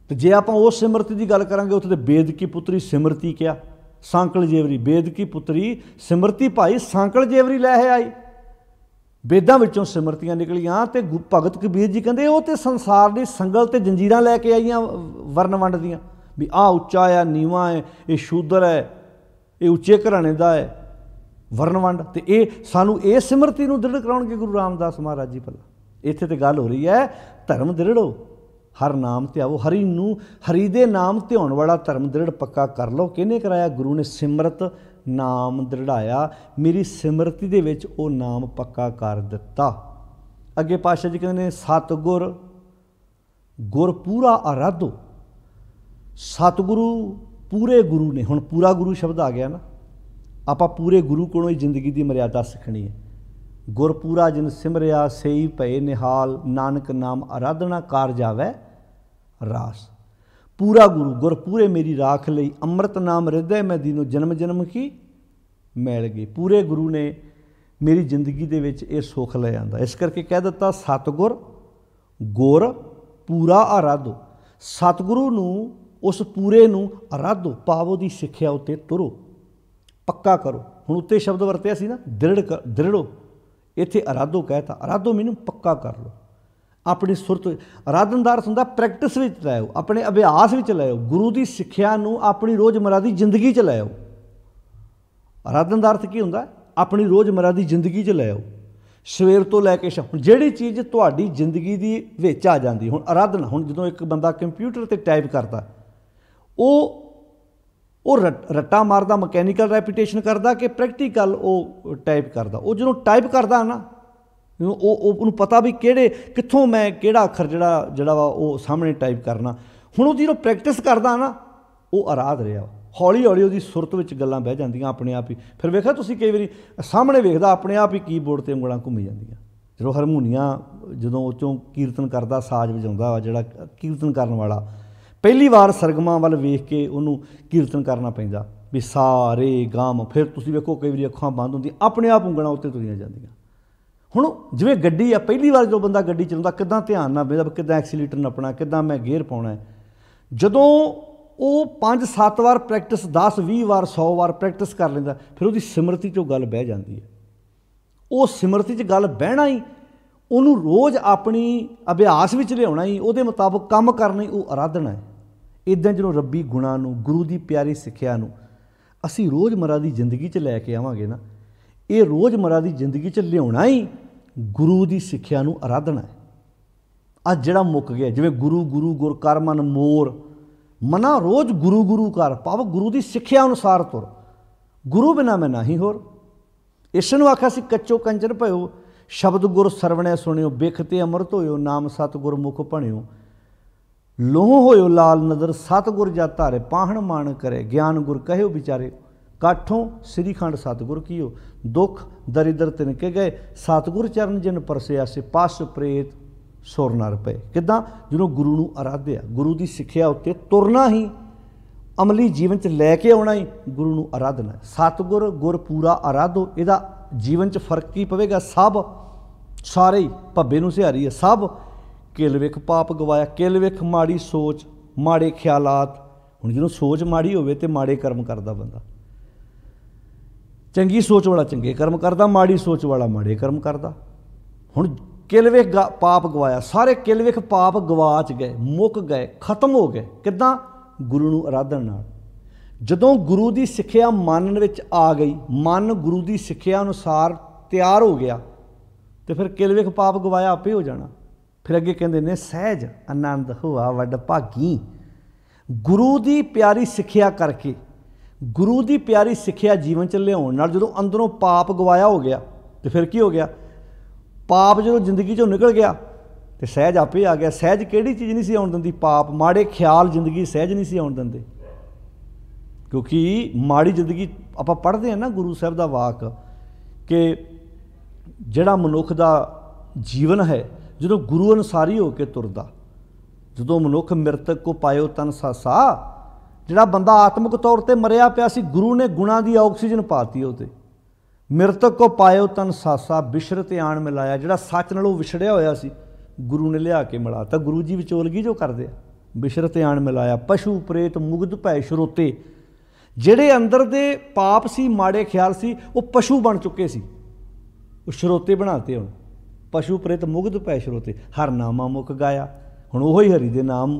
[SPEAKER 1] तो जे आपां उस सिमरती की गल करांगे, उत्थे बेद की पुत्री सिमरती क्या, सांकल जेवरी, बेद की पुत्री सिमरती भाई सांकल जेवरी लै आई। वेदां विचों सिमरतियां निकलियां, ते भगत कबीर जी कहंदे वो तो संसार दी संगल ते जंजीरां लैके आईयां वर्ण वंड दियां, भी आ उच्चा है, नीवा है, ये शूदर है, ये उच्चे घराणे दा है, वर्णवंड। तो ये सानू ये सिमरती नूं दृढ़ कराउणगे गुरु रामदास महाराज जी। भला इत्थे ते गल हो रही है धर्म दृढ़ो, हर नाम ध्याओ, हरि नूं हरि दे नाम ध्याउण वाला धर्म दृढ़ पक्का कर लो। किहने कराया? गुरु ने सिमरत नाम दृढ़ाया, मेरी सिमरती दे विच वो नाम पक्का कर दिता। अगे पातशाह जी कहंदे ने सतगुर गुर पूरा आराधो। सतगुरु पूरे गुरु ने, हुण पूरा गुरु शब्द आ गया ना, आपां पूरे गुरु कोलों ही जिंदगी की मर्यादा सीखनी है। गुर पूरा जिन सिमरिया सेई भए निहाल, नानक नाम आराधना कार जावै रास। पूरा गुरु गुर पूरे मेरी राख लई, अमृत नाम हृदय मैं दीनो, जन्म जन्म की मैल गई। पूरे गुरु ने मेरी जिंदगी दे विच ये सुख ले आंदा। इस करके कह दिता सतगुर गुर पूरा आराधो। सतगुरु नूं उस पूरे नूं आराधो, पावो दी सिੱਖਿਆ उत्ते तुरो, पक्का करो। हुण उत्ते शब्द वरतिया सी ना दृढ़ो, इत्थे आराधो कहता। आराधो मीनू पक्का कर लो अपनी सुरत। आराधन दा अर्थ हुंदा प्रैक्टिस विच लाओ, अपने अभ्यास विच लाओ, गुरु की सिੱਖਿਆ नूं अपनी रोज़मर्रा की जिंदगी च लाओ। आराधन दा अर्थ की हुंदा? अपनी रोज़मर्रा की जिंदगी च लाओ, सवेर तो लैके शाम। जिहड़ी चीज़ तुहाडी जिंदगी दी विच आ जांदी, हुण आराधना, हुण जदों एक बंदा कंप्यूटर ते टाइप करदा, वो रट्टा मारदा, मकैनिकल रैपीटेशन करदा कि प्रैक्टिकल वो टाइप करदा। वो जो टाइप करदा ना, उन्होंने पता भी किहड़े कित्थों मैं किहड़ा अखर जिहड़ा वा वो सामने टाइप करना। हुण वो जो प्रैक्टिस करदा ना, वो आराध रहा। हौली हौली वो सुरत विच गल्लां बह जांदियां अपने आप ही। फिर वेखा तुसीं कई वारी सामने वेखदा अपने आप ही कीबोर्ड ते उंगलां घुम्मी जांदियां। जो हारमोनीआ जदों उह चों कीर्तन करदा, साज वजाउंदा जिहड़ा कीर्तन करन वाला, पहली बार सरगमां वल वेख के उन्होंने कीर्तन करना पैंदा भी सा रे गाम। फिर तुसीं वेखो कई वारी अखां बंद होंदियां, अपने आप उंगलां उत्ते तुरीआं जांदियां। हुण जिवें गड्डी आ, पहली बार जो बंदा गड्डी चलाउंदा किदां ध्यान नाल बेहदा, किदां एक्सीलेटर नप्पना, किदां मैं गेयर पाउणा है। जदों वो 5-7 वार प्रैक्टिस, 10-20 वार 100 वार प्रैक्टिस कर लैंदा, फिर उसदी सिमरती चों गल बह जांदी है। वो सिमरती च गल बहना ही, उन्होंने रोज़ अपनी अभ्यास विच लियाउणा ही, उहदे मुताबक काम करना ही, वो आराधना है। इदां जो रब्बी गुणां नूं, गुरु की प्यारी सिੱਖਿਆ नूं असीं रोज़मर्रा की जिंदगी च लैके आवांगे ना, ये रोज़मर्रा की जिंदगी च लियाउणा ही गुरु की सिੱਖਿਆ नूं आराधना है। अज जिहड़ा मुक गया, जिवें गुरु गुरु गुर कर मन मोर, मना रोज़ गुरु गुरु कर, भाव गुरु की सिੱਖਿਆ अनुसार तुर, गुरु बिना मैं नहीं होर। इस नूं आखिआ सी कच्चो कंचन भयो, शब्द गुर सरवणै सुणियो, बिख ते अमृत होयो, नाम सतगुर मुख भणियो। लोह होयो लाल नदर, सतगुर जा धारे, पाहण मान करे, ज्ञान गुर कहो विचारे, काठों श्रीखंड सतगुर कीओ, दुख दरिद्र तिनके गए, सतगुर चरण जिन परसिया से, पस प्रेत सुर नर पे। किदां? जिन्हों गुरु नूं आराध्या, गुरु की सिੱਖਿਆ उत्ते तुरना ही, अमली जीवन च लैके आउणा ही गुरु नूं आराधना। सतगुर गुर पूरा आराधो, इहदा ਜੀਵਨ 'ਚ ਫਰਕ ਕੀ ਪਵੇਗਾ? ਸਭ ਸਾਰੇ ਹੀ ਭੱਬੇ ਨੂੰ ਸਿਹਾਰੀ ਹੈ। ਸਭ ਕਿਲ ਵੇਖ ਪਾਪ ਗਵਾਇਆ। ਕਿਲ ਵੇਖ ਮਾੜੀ ਸੋਚ, ਮਾੜੇ ਖਿਆਲਾਤ। ਹੁਣ ਜਦੋਂ ਸੋਚ ਮਾੜੀ ਹੋਵੇ ਤੇ ਮਾੜੇ ਕਰਮ ਕਰਦਾ ਬੰਦਾ। ਚੰਗੀ ਸੋਚ ਵਾਲਾ ਚੰਗੇ ਕਰਮ ਕਰਦਾ, ਮਾੜੀ ਸੋਚ ਵਾਲਾ ਮਾੜੇ ਕਰਮ ਕਰਦਾ। ਹੁਣ ਕਿਲ ਵੇਖ ਪਾਪ ਗਵਾਇਆ। ਸਾਰੇ ਕਿਲ ਵੇਖ ਪਾਪ ਗਵਾਚ ਗਏ, ਮੁੱਕ ਗਏ, ਖਤਮ ਹੋ ਗਏ। ਕਿੱਦਾਂ? ਗੁਰੂ ਨੂੰ ਆਰਾਧਨ ਨਾਲ। ਜਦੋਂ ਗੁਰੂ ਦੀ ਸਿੱਖਿਆ ਮਨ ਵਿੱਚ ਆ ਗਈ, ਮਨ ਗੁਰੂ ਦੀ ਸਿੱਖਿਆ ਅਨੁਸਾਰ ਤਿਆਰ ਹੋ ਗਿਆ, ਤੇ ਫਿਰ ਕਿਲ ਵੇਖ ਪਾਪ ਗਵਾਇਆ ਆਪੇ ਹੋ ਜਾਣਾ। ਫਿਰ ਅੱਗੇ ਕਹਿੰਦੇ ਨੇ ਸਹਿਜ ਆਨੰਦ ਹੋਆ ਵੱਡ ਭਾਗੀ। ਗੁਰੂ ਦੀ ਪਿਆਰੀ ਸਿੱਖਿਆ ਕਰਕੇ, ਗੁਰੂ ਦੀ ਪਿਆਰੀ ਸਿੱਖਿਆ ਜੀਵਨ 'ਚ ਲਿਆਉਣ ਨਾਲ ਜਦੋਂ ਅੰਦਰੋਂ ਪਾਪ ਗਵਾਇਆ ਹੋ ਗਿਆ, ਤੇ ਫਿਰ ਕੀ ਹੋ ਗਿਆ? ਪਾਪ ਜਦੋਂ ਜ਼ਿੰਦਗੀ 'ਚੋਂ ਨਿਕਲ ਗਿਆ ਤੇ ਸਹਿਜ ਆਪੇ ਆ ਗਿਆ। ਸਹਿਜ ਕਿਹੜੀ ਚੀਜ਼ ਨਹੀਂ ਸੀ ਆਉਣ ਦਿੰਦੀ? ਪਾਪ, ਮਾੜੇ ਖਿਆਲ ਜ਼ਿੰਦਗੀ ਸਹਿਜ ਨਹੀਂ ਸੀ ਆਉਣ ਦਿੰਦੇ। ਕਿਉਂਕਿ ਮਾੜੀ ਜ਼ਿੰਦਗੀ ਆਪਾਂ ਪੜ੍ਹਦੇ ਹਾਂ ਨਾ ਗੁਰੂ ਸਾਹਿਬ ਦਾ ਵਾਕ ਕਿ ਜਿਹੜਾ ਮਨੁੱਖ ਦਾ ਜੀਵਨ ਹੈ ਜਦੋਂ ਗੁਰੂ ਅਨੁਸਾਰੀ ਹੋ ਕੇ ਤੁਰਦਾ, ਜਦੋਂ ਮਨੁੱਖ ਮਿਰਤਕ ਕੋ ਪਾਇਓ ਤਨ ਸਾਸਾ, ਜਿਹੜਾ ਬੰਦਾ ਆਤਮਿਕ ਤੌਰ 'ਤੇ ਮਰਿਆ ਪਿਆ ਸੀ, ਗੁਰੂ ਨੇ ਗੁਣਾਂ ਦੀ ਆਕਸੀਜਨ ਪਾਤੀ ਉਹ 'ਤੇ। ਮਿਰਤਕ ਕੋ ਪਾਇਓ ਤਨ ਸਾਸਾ ਬਿਸ਼ਰਤ ਆਣ ਮਿਲਾਇਆ। ਜਿਹੜਾ ਸੱਚ ਨਾਲੋਂ ਵਿਛੜਿਆ ਹੋਇਆ ਸੀ ਗੁਰੂ ਨੇ ਲਿਆ ਕੇ ਮਿਲਾਤਾ। ਗੁਰੂ ਜੀ ਵਿਚੋਲਗੀ ਜੋ ਕਰਦੇ ਆ, ਬਿਸ਼ਰਤ ਆਣ ਮਿਲਾਇਆ। ਪਸ਼ੂ ਪ੍ਰੇਤ ਮੁਗਧ ਭੈ ਸ਼ਰੋਤੇ। ਜਿਹੜੇ ਅੰਦਰ ਦੇ ਪਾਪ ਸੀ, ਮਾੜੇ ਖਿਆਲ ਸੀ, ਉਹ ਪਸ਼ੂ ਬਣ ਚੁੱਕੇ ਸੀ, ਉਹ ਸ਼ਰੋਤੇ ਬਣਾਤੇ। ਹੁਣ ਪਸ਼ੂ ਪ੍ਰੇਤ ਮੁਗਧ ਭੈ ਸ਼ਰੋਤੇ। ਹਰਨਾਮਾ ਮੁੱਕ ਗਾਇਆ। ਹੁਣ ਉਹੀ ਹਰੀ ਦੇ ਨਾਮ,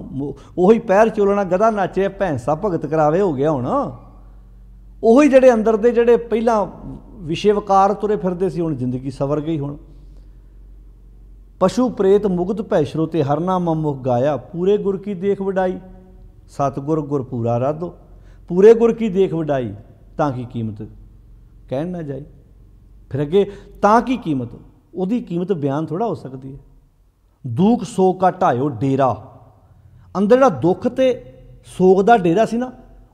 [SPEAKER 1] ਉਹੀ ਪੈਰ ਚੋਲਣਾ ਗਧਾ ਨਾਚੇ ਭੈਂਸਾ ਭਗਤ ਕਰਾਵੇ ਹੋ ਗਿਆ। ਹੁਣ ਉਹੀ ਜਿਹੜੇ ਅੰਦਰ ਦੇ ਜਿਹੜੇ ਪਹਿਲਾਂ ਵਿਸ਼ੇ ਵਕਾਰ ਤੁਰੇ ਫਿਰਦੇ ਸੀ, ਹੁਣ ਜ਼ਿੰਦਗੀ ਸਵਰ ਗਈ। ਹੁਣ ਪਸ਼ੂ ਪ੍ਰੇਤ ਮੁਗਧ ਭੈ ਸ਼ਰੋਤੇ ਹਰਨਾਮਾ ਮੁੱਕ ਗਾਇਆ। ਪੂਰੇ ਗੁਰ ਕੀ ਦੇਖ ਵਡਾਈ, ਸਤਿਗੁਰ ਗੁਰ ਪੂਰਾ ਰਾਧੋ। ਪੂਰੇ ਗੁਰ ਕੀ ਦੇਖ ਵਡਾਈ, ਤਾਂ ਕੀ ਕੀਮਤ ਕਹਿਣ ਨਾ ਜਾਈ। ਫਿਰ ਅੱਗੇ ਤਾਂ ਕੀ ਕੀਮਤ, ਉਹਦੀ ਕੀਮਤ ਬਿਆਨ ਥੋੜ੍ਹਾ ਹੋ ਸਕਦੀ ਹੈ। ਦੁੱਖ ਸੋਗ ਕਾ ਢਾਇਓ ਡੇਰਾ। ਅੰਦਰ ਜਿਹੜਾ ਦੁੱਖ ਤੇ ਸੋਗ ਦਾ ਡੇਰਾ ਸੀ ਨਾ,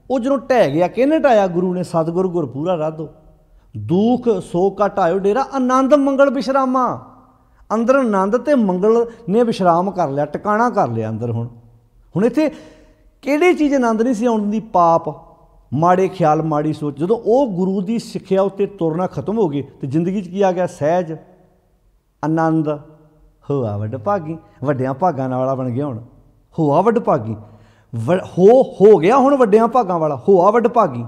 [SPEAKER 1] ਉਹ ਜਦੋਂ ਢਹਿ ਗਿਆ, ਕਿਹਨੇ ਢਾਇਆ? ਗੁਰੂ ਨੇ। ਸਤਿਗੁਰ ਗੁਰ ਪੂਰਾ ਰਾਧੋ। ਦੁੱਖ ਸੋਗ ਕਾ ਢਾਇਓ ਡੇਰਾ ਆਨੰਦ ਮੰਗਲ ਵਿਸ਼ਰਾਮਾ। ਅੰਦਰ ਆਨੰਦ ਤੇ ਮੰਗਲ ਨੇ ਵਿਸ਼ਰਾਮ ਕਰ ਲਿਆ, ਟਿਕਾਣਾ ਕਰ ਲਿਆ ਅੰਦਰ। ਹੁਣ ਇੱਥੇ ਕਿਹੜੀ ਚੀਜ਼ ਆਨੰਦ ਨਹੀਂ ਸੀ ਆਉਣ ਦੀ? ਪਾਪ, ਮਾੜੇ ਖਿਆਲ, ਮਾੜੀ ਸੋਚ। ਜਦੋਂ ਉਹ ਗੁਰੂ ਦੀ ਸਿੱਖਿਆ ਉੱਤੇ ਤੁਰਨਾ ਖਤਮ ਹੋ ਗਏ ਤੇ ਜ਼ਿੰਦਗੀ 'ਚ ਕੀ ਆ ਗਿਆ? ਸਹਿਜ ਆਨੰਦ ਹੋਆ ਵੱਡ ਭਾਗੀ। ਵੱਡਿਆਂ ਭਾਗਾਂ ਵਾਲਾ ਬਣ ਗਿਆ। ਹੁਣ ਹੋਆ ਵੱਡ ਭਾਗੀ ਹੋ ਗਿਆ। ਹੁਣ ਵੱਡਿਆਂ ਭਾਗਾਂ ਵਾਲਾ ਹੋਆ ਵੱਡ ਭਾਗੀ।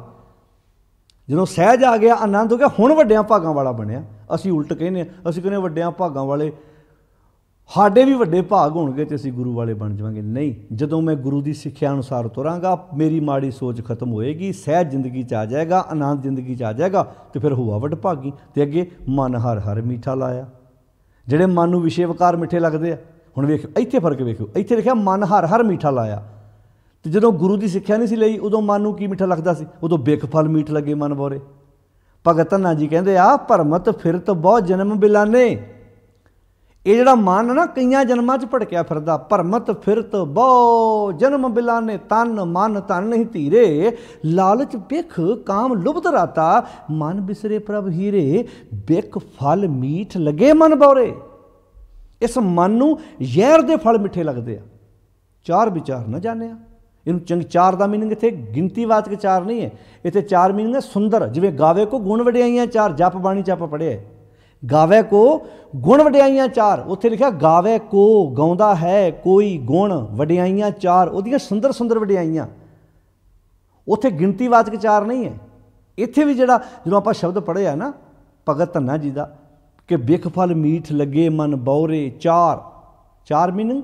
[SPEAKER 1] ਜਦੋਂ ਸਹਿਜ ਆ ਗਿਆ, ਆਨੰਦ ਹੋ ਗਿਆ, ਹੁਣ ਵੱਡਿਆਂ ਭਾਗਾਂ ਵਾਲਾ ਬਣਿਆ। ਅਸੀਂ ਉਲਟ ਕਹਿੰਦੇ ਹਾਂ, ਅਸੀਂ ਕਹਿੰਦੇ ਵੱਡਿਆਂ ਭਾਗਾਂ ਵਾਲੇ, ਸਾਡੇ ਵੀ ਵੱਡੇ ਭਾਗ ਹੋਣਗੇ ਤੇ ਅਸੀਂ ਗੁਰੂ ਵਾਲੇ ਬਣ ਜਾਵਾਂਗੇ। ਨਹੀਂ, ਜਦੋਂ ਮੈਂ ਗੁਰੂ ਦੀ ਸਿੱਖਿਆ ਅਨੁਸਾਰ ਤੁਰਾਂਗਾ, ਮੇਰੀ ਮਾੜੀ ਸੋਚ ਖਤਮ ਹੋਏਗੀ, ਸਹਿਜ ਜ਼ਿੰਦਗੀ 'ਚ ਆ ਜਾਏਗਾ, ਆਨੰਦ ਜ਼ਿੰਦਗੀ 'ਚ ਆ ਜਾਏਗਾ, ਤੇ ਫਿਰ ਹੋਆ ਵੱਡ ਭਾਗੀ। ਤੇ ਅੱਗੇ ਮਨ ਹਰ ਹਰ ਮੀਠਾ ਲਾਇਆ। ਜਿਹੜੇ ਮਨ ਨੂੰ ਵਿਸ਼ੇ ਵਕਾਰ ਮਿੱਠੇ ਲੱਗਦੇ ਆ, ਹੁਣ ਵੇਖੋ ਇੱਥੇ ਫਰਕ ਵੇਖੋ। ਇੱਥੇ ਲਿਖਿਆ ਮਨ ਹਰ ਹਰ ਮੀਠਾ ਲਾਇਆ। ਤੇ ਜਦੋਂ ਗੁਰੂ ਦੀ ਸਿੱਖਿਆ ਨਹੀਂ ਸੀ ਲਈ, ਉਦੋਂ ਮਨ ਨੂੰ ਕੀ ਮਿੱਠਾ ਲੱਗਦਾ ਸੀ? ਉਦੋਂ ਬਿਖ ਫਲ ਮੀਠ ਲੱਗੇ ਮਨ ਬੋਰੇ। ਭਗਤ ਧੰਨਾ ਜੀ ਕਹਿੰਦੇ ਆ, ਭਰਮਤ ਫਿਰਤ ਬਹੁ ਜਨਮ ਬਿਲਾਨੇ। ਇਹ ਜਿਹੜਾ ਮਨ ਨਾ ਕਈਆਂ ਜਨਮਾਂ 'ਚ ਭਟਕਿਆ ਫਿਰਦਾ। ਭਰਮਤ ਫਿਰਤ ਬਹੁ ਜਨਮ ਬਿਲਾਨੇ। ਤਨ ਮਨ ਧਨ ਨਹੀਂ ਧੀਰੇ, ਲਾਲਚ ਬਿਖ ਕਾਮ ਲੁਭਤ ਰਾਤਾ। ਮਨ ਬਿਸਰੇ ਪ੍ਰਭ ਹੀਰੇ, ਬਿਖ ਫਲ ਮੀਠ ਲੱਗੇ ਮਨ ਬੋਰੇ। ਇਸ ਮਨ ਨੂੰ ਜ਼ਹਿਰ ਦੇ ਫਲ ਮਿੱਠੇ ਲੱਗਦੇ ਆ। ਚਾਰ ਵਿਚਾਰ ਨਾ ਜਾਣਿਆ। ਇਹਨੂੰ ਚਾਰ ਦਾ ਮੀਨਿੰਗ ਇੱਥੇ ਗਿਣਤੀਵਾਚਕ ਚਾਰ ਨਹੀਂ ਹੈ, ਇੱਥੇ ਚਾਰ ਮੀਨਿੰਗ ਹੈ ਸੁੰਦਰ। ਜਿਵੇਂ ਗਾਵੇ ਕੋ ਗੁਣ ਵਡਿਆਈਆਂ ਚਾਰ, ਜਪ ਬਾਣੀ 'ਚ ਆਪਾਂ ਪੜ੍ਹਿਆ। ਗਾਵੇ ਕੋ ਗੁਣ ਵਡਿਆਈਆਂ ਚਾਰ, ਉੱਥੇ ਲਿਖਿਆ ਗਾਵੇ ਕੋ, ਗਾਉਂਦਾ ਹੈ ਕੋਈ ਗੁਣ, ਵਡਿਆਈਆਂ ਚਾਰ, ਉਹਦੀਆਂ ਸੁੰਦਰ ਸੁੰਦਰ ਵਡਿਆਈਆਂ। ਉੱਥੇ ਗਿਣਤੀਵਾਚਕ ਚਾਰ ਨਹੀਂ ਹੈ। ਇੱਥੇ ਵੀ ਜਿਹੜਾ ਜਦੋਂ ਆਪਾਂ ਸ਼ਬਦ ਪੜ੍ਹਿਆ ਨਾ ਭਗਤ ਧੰਨਾ ਜੀ ਦਾ ਕਿ ਬਿਖ ਫਲ ਮੀਠ ਲੱਗੇ ਮਨ ਬੌਰੇ, ਚਾਰ। ਚਾਰ ਮੀਨਿੰਗ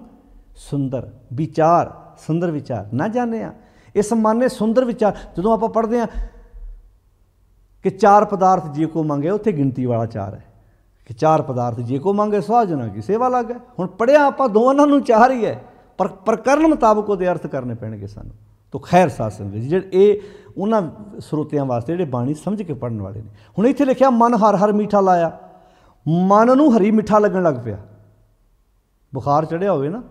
[SPEAKER 1] ਸੁੰਦਰ ਵਿਚਾਰ, ਸੁੰਦਰ ਵਿਚਾਰ ਨਾ ਜਾਣਿਆ। ਇਸ ਮਨ ਨੇ ਸੁੰਦਰ ਵਿਚਾਰ। ਜਦੋਂ ਆਪਾਂ ਪੜ੍ਹਦੇ ਹਾਂ ਕਿ ਚਾਰ ਪਦਾਰਥ ਜੇ ਕੋ ਮੰਗੇ, ਉੱਥੇ ਗਿਣਤੀ ਵਾਲਾ ਚਾਰ ਹੈ ਕਿ ਚਾਰ ਪਦਾਰਥ ਜੇ ਕੋ ਮੰਗੇ ਸੁਹਾਜਣਾ ਕੀ ਸੇਵਾ ਲੱਗ ਹੈ। ਹੁਣ ਪੜ੍ਹਿਆ ਆਪਾਂ ਦੋਵਾਂ ਨੂੰ ਚਾਰ ਹੀ ਹੈ, ਪਰ ਪ੍ਰਕਰਨ ਮੁਤਾਬਕ ਉਹਦੇ ਅਰਥ ਕਰਨੇ ਪੈਣਗੇ ਸਾਨੂੰ। ਤਾਂ ਖੈਰ ਸਾਧ ਸੰਗਤ ਜੀ, ਜਿਹੜੇ ਇਹ ਉਹਨਾਂ ਸਰੋਤਿਆਂ ਵਾਸਤੇ ਜਿਹੜੇ ਬਾਣੀ ਸਮਝ ਕੇ ਪੜ੍ਹਨ ਵਾਲੇ ਨੇ। ਹੁਣ ਇੱਥੇ ਲਿਖਿਆ ਮਨ ਹਰ ਹਰ ਮੀਠਾ ਲਾਇਆ। ਮਨ ਨੂੰ ਹਰੀ ਮਿੱਠਾ ਲੱਗਣ ਲੱਗ ਪਿਆ। ਬੁਖਾਰ ਚੜ੍ਹਿਆ ਹੋਵੇ ਨਾ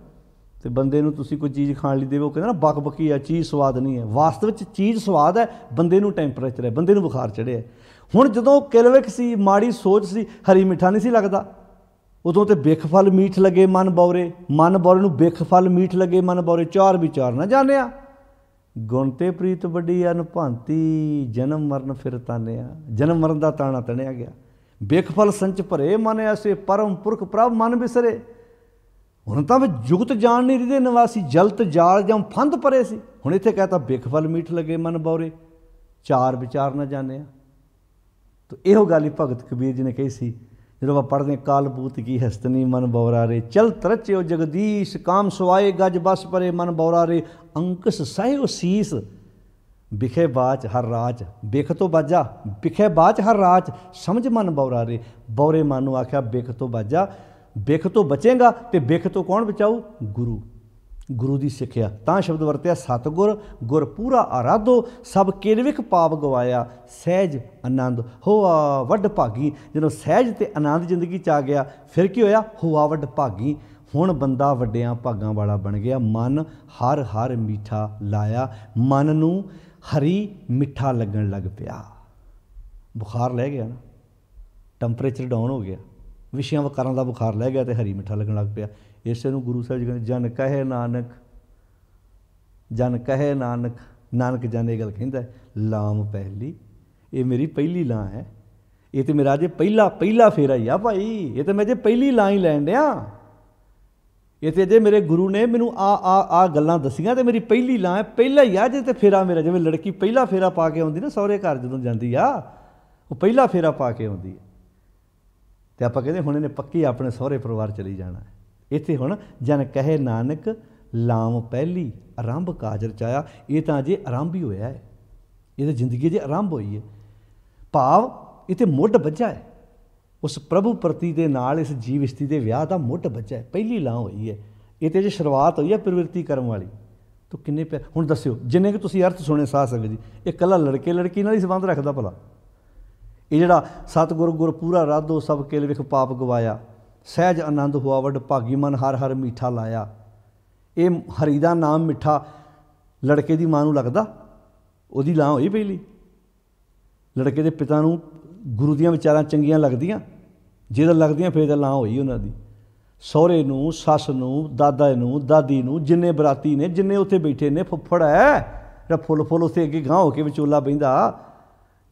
[SPEAKER 1] ਤੇ ਬੰਦੇ ਨੂੰ ਤੁਸੀਂ ਕੋਈ ਚੀਜ਼ ਖਾਣ ਲਈ ਦੇਵੋ, ਕਹਿੰਦੇ ਨਾ ਬਕ ਬਕੀ ਆ, ਚੀਜ਼ ਸਵਾਦ ਨਹੀਂ ਹੈ। ਵਾਸਤਵ ਵਿੱਚ ਚੀਜ਼ ਸਵਾਦ ਹੈ, ਬੰਦੇ ਨੂੰ ਟੈਂਪਰੇਚਰ ਹੈ, ਬੰਦੇ ਨੂੰ ਬੁਖਾਰ ਚੜ੍ਹਿਆ। ਹੁਣ ਜਦੋਂ ਕਿਲਵਿਕ ਸੀ, ਮਾੜੀ ਸੋਚ ਸੀ, ਹਰੀ ਮਿੱਠਾ ਨਹੀਂ ਸੀ ਲੱਗਦਾ, ਉਦੋਂ ਤੇ ਬਿਖ ਫਲ ਮੀਠ ਲੱਗੇ ਮਨ ਬੌਰੇ। ਮਨ ਬੌਰੇ ਨੂੰ ਬਿਖ ਫਲ ਮੀਠ ਲੱਗੇ ਮਨ ਬੌਰੇ। ਚਾਰ ਵਿਚਾਰ ਨਾ ਜਾਣਿਆ। ਗੁਣ ਤੇ ਪ੍ਰੀਤ ਵੱਡੀ ਅਨਭਾਂਤੀ, ਜਨਮ ਮਰਨ ਫਿਰ ਤਾਨਿਆ। ਜਨਮ ਮਰਨ ਦਾ ਤਾਣਾ ਤਣਿਆ ਗਿਆ। बेखफल संच भरे मन ऐसे परम पुरख प्रभ मन बिसरे। हुण तां वे जुगत जान नहीं रिदे निवासी जलत जाल जम फंद परे सी। हुण इत्थे कहता बेखफल मीठ लगे मन बौरे चार विचार न जाने। तो इहो गल ही भगत कबीर जी ने कही सी जो आप पढ़ते कालपूत की हस्तनी मन बौरा रे चल तरच्यो जगदीश काम सुआए गज बस परे मन बौरा रे अंकस साहिओ शीस बिखे बाच हर राज बिख तो बाजा बिखे बाच हर राज समझ मन बौरा रे। बौरे मन नूं आख्या बिख तो बाजा बिख तो बचेगा तो बिख तो कौन बचाऊ गुरु गुरु की सिक्ख्या। तां शब्द वरत्या सतगुर गुर पूरा आराधो सब किरविख पाप गवाया सहज आनंद होआ वड भागी। जो सहज ते आनंद जिंदगी च आ गया फिर की होया होआ वड भागी। हुण बंदा वड्डियां भागां वाला बन गया। मन हर हर मीठा लाया मन नूं हरी मिठा लगन लग पिया। बुखार लै गया ना टैंपरेचर डाउन हो गया विषयां वकारां दा बुखार लै गया तो हरी मिठा लगन लग पिया। इसे नूं गुरु साहिब जी कहते जन कहे नानक नानक जन ये गल कहंदा लाम पहली ये मेरी पहली लां है। ये तो मेरा अजे पहला फेरा ही आ भाई। ये तो मैं अजे पहली लां ही लैन दिया। ये तो अजे मेरे गुरु ने मैनू आ गल्लां दसियां तो मेरी पहली लां है पहला ही आ। जे तो फेरा मेरा जिवें लड़की पहला फेरा पा के आउंदी ना सहुरे घर जदों जांदी आ वो पहला फेरा पा के आउंदी है तो आपां कहंदे हुण इहने पक्की अपने सहुरे परिवार चली जाना है। इत्थे हुण जन कहे नानक लाम पहली आरंभ काज रचाया। ये तो अजे आरंभ ही होया है। ये तो जिंदगी अजे आरंभ हुई है। भाव इत्थे मुੱਢ बज्झा है उस प्रभु प्रति दे नाल इस जीव इस्त्री दे विआह दा मुੱਢ बज्झा है। पहली लां हुई है। ये तो अजे शुरुआत हुई है प्रवृत्ति कर्म वाली। तो किन्ने प्यार हुण दस्सिओ जिन्ने कि तुसीं अर्थ सुने साध संगत जी ये कल्ला लड़के लड़की नाल ही संबंध रखदा भला। ये जिहड़ा सतगुर गुर पूरा राधो सब किल विख पाप गवाया सहज आनंद हुआ वड भागी मन हर हर मीठा लाया। ये हरी का नाम मिठा लड़के की मां नूं लगदा उहदी लां होई पहली। लड़के के पिता नूं गुरु दीयां विचारां चंगियां लगदियां जे तां लगदियां फिर तां लां होई उन्हां दी। सहुरे नूं सस नूं दादा नूं दादी नूं जिन्ने बराती ने जिन्ने उत्थे बैठे ने फुੱफड़ है जिहड़ा फुੱਲ फुੱਲ उत्थे अगे गांह हो के विचोला बहिंदा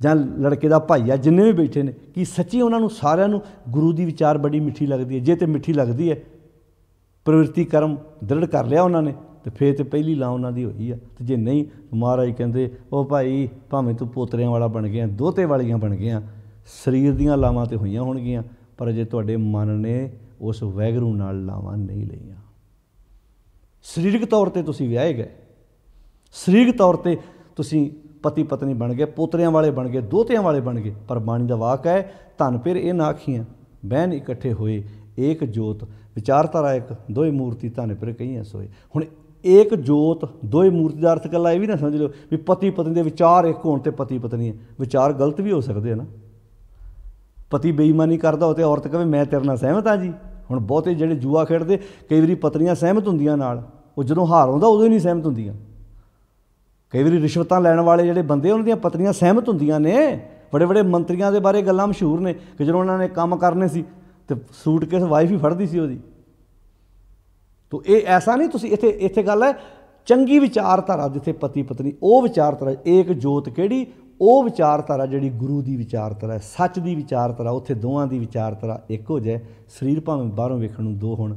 [SPEAKER 1] जां लड़के का भाई आ जिन्ने भी बैठे ने कि सच्ची उन्होंने सारिਆਂ ਨੂੰ गुरु की विचार बड़ी मिठी लगती है। जे तो मिठी लगती है प्रवृत्ति कर्म दृढ़ कर लिया उन्होंने तो फिर तो पहली लां उन्हों की हुई है। तो जे नहीं महाराज कहते ओ भाई भावें तू पोतरियां वाला बन गया दोहते वालियां बन गया शरीर दीयां लावां तो होईयां होणगीਆਂ पर जे तुहाडे मन ने उस वैगरू नाल लावां नहीं लईआं। सरीरक तौर पर तुसीं विआहे गए सरीरक तौर पर तुसीं पति पत्नी बन गए पोतरियां वाले बन गए दोहतियां वाले बन गए पर बाणी का वाक है धन फिर ये ना आखियां बहन इकट्ठे होए एक जोत विचारधारा एक दोए मूर्ति धन फिर कई सोए। हुण एक जोत दोए मूर्ति का अर्थ कला ये भी ना समझ लो भी पति पत्नी के विचार एक होने तो पति पत्नी है विचार गलत भी हो सकते हैं ना। पति बेईमानी करता हो तो औरत कहे मैं तेरे नाल सहमत हाँ जी। हुण बहुते जिहड़े जुआ खेडते कई बारी पत्नियां सहमत होंदियां नाल वो जदों हार आउंदा उदों ही नहीं सहमत होंदियां। कई बार रिश्वतां लैण वाले जिहड़े बंदे उन्हां दीयां पत्नियां सहमत होंदियां ने। बड़े बड़े मंत्रियों के बारे गल्लां मशहूर ने कि जदों उन्होंने काम करने सी तो सूटकेस वाइफ ही फड़दी सी उहदी। तो ये ऐसा नहीं तुसीं इत्थे इत्थे गल है चंगी विचारधारा जिथे पति पत्नी वो विचारधारा एक जोत किहड़ी वो विचारधारा जिहड़ी गुरु की विचारधारा है सच की विचारधारा उत्थे दोवां की विचारधारा एक हो जाए। शरीर भावें बाहरों वेखण नूं दो होण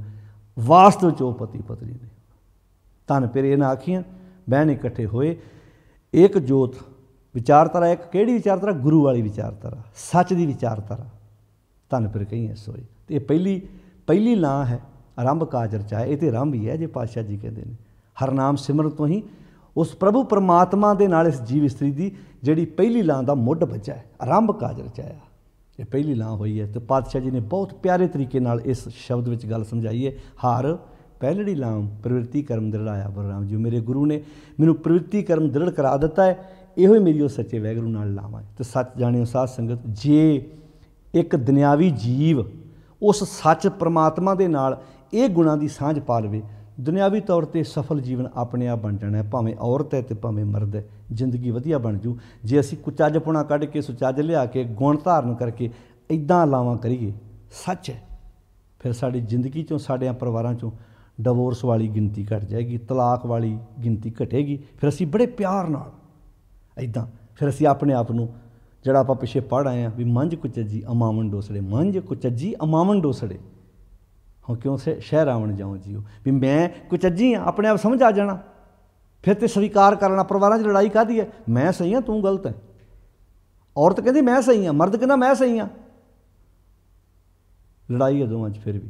[SPEAKER 1] वास्तव च पति पत्नी ने धन फिर ये ना आखियां बहन इकट्ठे होए एक जोत विचारधारा एक किहड़ी विचारधारा गुरु वाली विचारधारा सच की विचारधारा धन फिर कई सोए। तो ये पहली लां है आरंभ काज रचाया। ये तो आरंभ ही है जे पातशाह जी कहते हैं हर नाम सिमरन तो ही उस प्रभु परमात्मा के नाल इस जीव इस्त्री की जिहड़ी पहली लां का मुੱਢ बचा है आरंभ काज रचाया ये पहली लां हुई है। तो पातशाह जी ने बहुत प्यारे तरीके नाल इस शब्द में गल समझाई है हार पहलड़ी लां प्रवृत्ति कर्म दृढ़ाया बलराम जी। मेरे गुरु ने मैनू प्रवृत्ति कर्म दृढ़ करा दिता है इहो ही मेरी उस सच्चे वैगुरू नाल लावां है। तो सच जाणिओ साध संगत जे एक दुनियावी जीव उस सच परमात्मा दे नाल ये गुणां दी सांझ पा लवे दुनियावी तौर पर सफल जीवन अपने आप बन जाना है। भावें औरत है तो भावें मर्द है जिंदगी वधिया बन जू जे असीं कुचज्जपणा कढ के सुचज्ज लिया के गुण धारण करके इदां लावां करिए सच है फिर साडी जिंदगी चों साडियां परिवारां चों डिवोर्स वाली गिनती घट जाएगी तलाक वाली गिनती घटेगी। फिर असीं बड़े प्यार नाल इदां फिर असीं अपने आप नूं ਜਿਹੜਾ ਆਪਾਂ ਪਿੱਛੇ ਪੜ੍ਹ ਆਏ ਹਾਂ ਵੀ ਮੰਝ ਕੁਚੱਜੀ ਅਮਾਵਨ ਡੋਸੜੇ, ਮੰਝ ਕੁਚੱਜੀ ਅਮਾਵਨ ਡੋਸੜੇ, ਹੁਣ ਕਿਉਂ ਸ਼ਹਿਰ ਆਵਣ ਜਾਉ ਜੀਓ, ਵੀ ਮੈਂ ਕੁਚੱਜੀ ਹਾਂ, ਆਪਣੇ ਆਪ ਸਮਝ ਆ ਜਾਣਾ, ਫਿਰ ਤੇ ਸਵੀਕਾਰ ਕਰਨਾ। ਪਰਿਵਾਰਾਂ 'ਚ ਲੜਾਈ ਕਾਹਦੀ ਹੈ, ਮੈਂ ਸਹੀ ਹਾਂ ਤੂੰ ਗਲਤ ਹੈ, ਔਰਤ ਕਹਿੰਦੀ ਮੈਂ ਸਹੀ ਹਾਂ, ਮਰਦ ਕਹਿੰਦਾ ਮੈਂ ਸਹੀ ਹਾਂ, ਲੜਾਈ ਹੈ ਦੋਵਾਂ 'ਚ ਫਿਰ ਵੀ।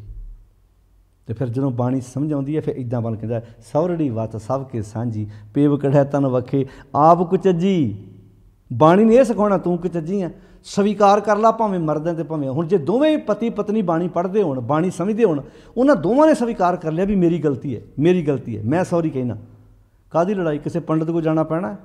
[SPEAKER 1] ਤੇ ਫਿਰ ਜਦੋਂ ਬਾਣੀ ਸਮਝ ਆਉਂਦੀ ਹੈ ਫਿਰ ਇੱਦਾਂ ਬਣ ਕਹਿੰਦਾ ਸੌਰੜੀ ਵੱਤ ਸਭ ਕੇ ਸਾਂਝੀ, ਪੇਵ ਕਢੈ ਤਨ ਵਖੇ ਆਪ ਕੁਚੱਜੀ। ਬਾਣੀ ਨੇ ਇਹ ਸਿਖਾਉਣਾ ਤੂੰ ਕੁਚੱਜੀ ਆ, ਸਵੀਕਾਰ ਕਰ ਲਾ, ਭਾਵੇਂ ਮਰਦਾਂ ਤੇ ਭਾਵੇਂ। ਹੁਣ ਜੇ ਦੋਵੇਂ ਪਤੀ ਪਤਨੀ ਬਾਣੀ ਪੜ੍ਹਦੇ ਹੋਣ, ਬਾਣੀ ਸਮਝਦੇ ਹੋਣ, ਉਹਨਾਂ ਦੋਵਾਂ ਨੇ ਸਵੀਕਾਰ ਕਰ ਲਿਆ ਵੀ ਮੇਰੀ ਗਲਤੀ ਹੈ, ਮੇਰੀ ਗਲਤੀ ਹੈ, ਮੈਂ ਸੌਰੀ ਕਹਿਣਾ। ਕਾਹਦੀ ਲੜਾਈ, ਕਿਸੇ ਪੰਡਤ ਕੋਲ ਜਾਣਾ ਪੈਣਾ।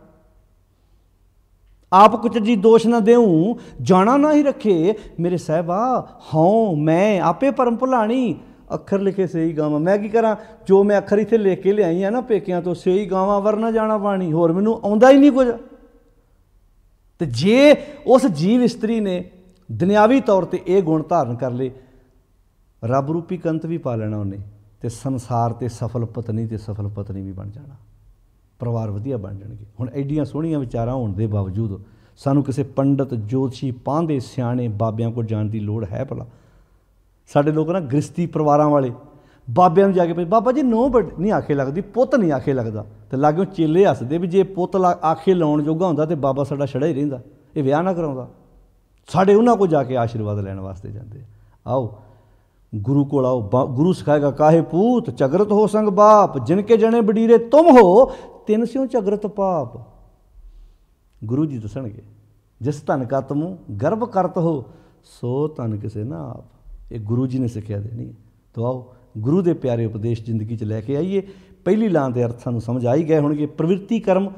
[SPEAKER 1] ਆਪ ਕੁਚੱਜੀ ਦੋਸ਼ ਨਾ ਦੇਊਂ ਜਾਣਾ ਨਾ ਹੀ ਰੱਖੇ ਮੇਰੇ ਸਾਹਿਬਾ, ਹਾਂ ਮੈਂ ਆਪੇ ਪਰਮ ਭੁਲਾਣੀ, ਅੱਖਰ ਲਿਖੇ ਸਹੀ ਗਾਵਾਂ। ਮੈਂ ਕੀ ਕਰਾਂ, ਜੋ ਮੈਂ ਅੱਖਰ ਇੱਥੇ ਲਿਖ ਕੇ ਲਿਆਈ ਆ ਨਾ ਪੇਕਿਆਂ ਤੋਂ, ਸਹੀ ਗਾਵਾਂ ਵਰਨਾ ਜਾਣਾ ਬਾਣੀ, ਹੋਰ ਮੈਨੂੰ ਆਉਂਦਾ ਹੀ ਨਹੀਂ ਕੁਝ। ਤੇ ਜੇ ਉਸ ਜੀਵ ਇਸਤਰੀ ਨੇ ਦੁਨਿਆਵੀ ਤੌਰ ਤੇ ਇਹ ਗੁਣ ਧਾਰਨ ਕਰ ਲਏ, ਰੱਬ ਰੂਪੀ ਕੰਤ ਵੀ ਪਾ ਲੈਣਾ ਉਹਨੇ, ਤੇ ਸੰਸਾਰ ਤੇ ਸਫਲ ਪਤਨੀ ਤੇ ਸਫਲ ਪਤਨੀ ਵੀ ਬਣ ਜਾਣਾ, ਪਰਿਵਾਰ ਵਧੀਆ ਬਣ ਜਾਣਗੇ। ਹੁਣ ਐਡੀਆਂ ਸੋਹਣੀਆਂ ਵਿਚਾਰਾਂ ਹੋਣ ਦੇ ਬਾਵਜੂਦ ਸਾਨੂੰ ਕਿਸੇ ਪੰਡਤ ਜੋਤਸ਼ੀ ਪਾਂਦੇ ਸਿਆਣੇ ਬਾਬਿਆਂ ਕੋਲ ਜਾਣ ਦੀ ਲੋੜ ਹੈ ਭਲਾ? ਸਾਡੇ ਲੋਕ ਨਾ ਗ੍ਰਸਤੀ ਪਰਿਵਾਰਾਂ ਵਾਲੇ ਬਾਬਿਆਂ ਨੂੰ ਜਾ ਕੇ ਬਾਬਾ ਜੀ ਨੋ ਨਹੀਂ ਆਖੇ ਲੱਗਦੀ, ਪੁੱਤ ਨਹੀਂ ਆਖੇ ਲੱਗਦਾ, ਤੇ ਲਾਗਿਓ ਚੇਲੇ ਹੱਸਦੇ ਵੀ ਜੇ ਪੁੱਤ ਆਖੇ ਲਾਉਣ ਜੋਗਾ ਹੁੰਦਾ ਤੇ ਬਾਬਾ ਸਾਡਾ ਛੜਾ ਹੀ ਰਹਿੰਦਾ, ਇਹ ਵਿਆਹ ਨਾ ਕਰਾਉਂਦਾ। ਸਾਡੇ ਉਹਨਾਂ ਕੋਲ ਜਾ ਕੇ ਆਸ਼ੀਰਵਾਦ ਲੈਣ ਵਾਸਤੇ ਜਾਂਦੇ। ਆਓ ਗੁਰੂ ਕੋਲ ਆਓ, ਗੁਰੂ ਸਿਖਾਏਗਾ ਕਾਹੇ ਪੂਤ ਝਗਰਤ ਹੋ ਸੰਗ ਬਾਪ, ਜਿਨਕੇ ਜਣੇ ਬਡੀਰੇ ਤੁਮ ਹੋ ਤਿੰਨ ਸਿਓ ਝਗਰਤ ਪਾਪ। ਗੁਰੂ ਜੀ ਦੱਸਣਗੇ ਜਿਸ ਧਨ ਕਾ ਤੁਮ ਗਰਭ ਕਰਤ ਹੋ ਸੋ ਧਨ ਕਿਸੇ ਨਾ ਆਪ। ਇਹ ਗੁਰੂ ਜੀ ਨੇ ਸਿੱਖਿਆ ਦੇਣੀ ਹੈ। ਤੋ ਆਓ ਗੁਰੂ ਦੇ ਪਿਆਰੇ ਉਪਦੇਸ਼ ਜ਼ਿੰਦਗੀ 'ਚ ਲੈ ਕੇ ਆਈਏ। ਪਹਿਲੀ ਲਾਂ ਦੇ ਅਰਥ ਸਾਨੂੰ ਸਮਝ ਆ ਹੀ ਗਏ ਹੋਣਗੇ। ਪ੍ਰਵਿਰਤੀ ਕਰਮ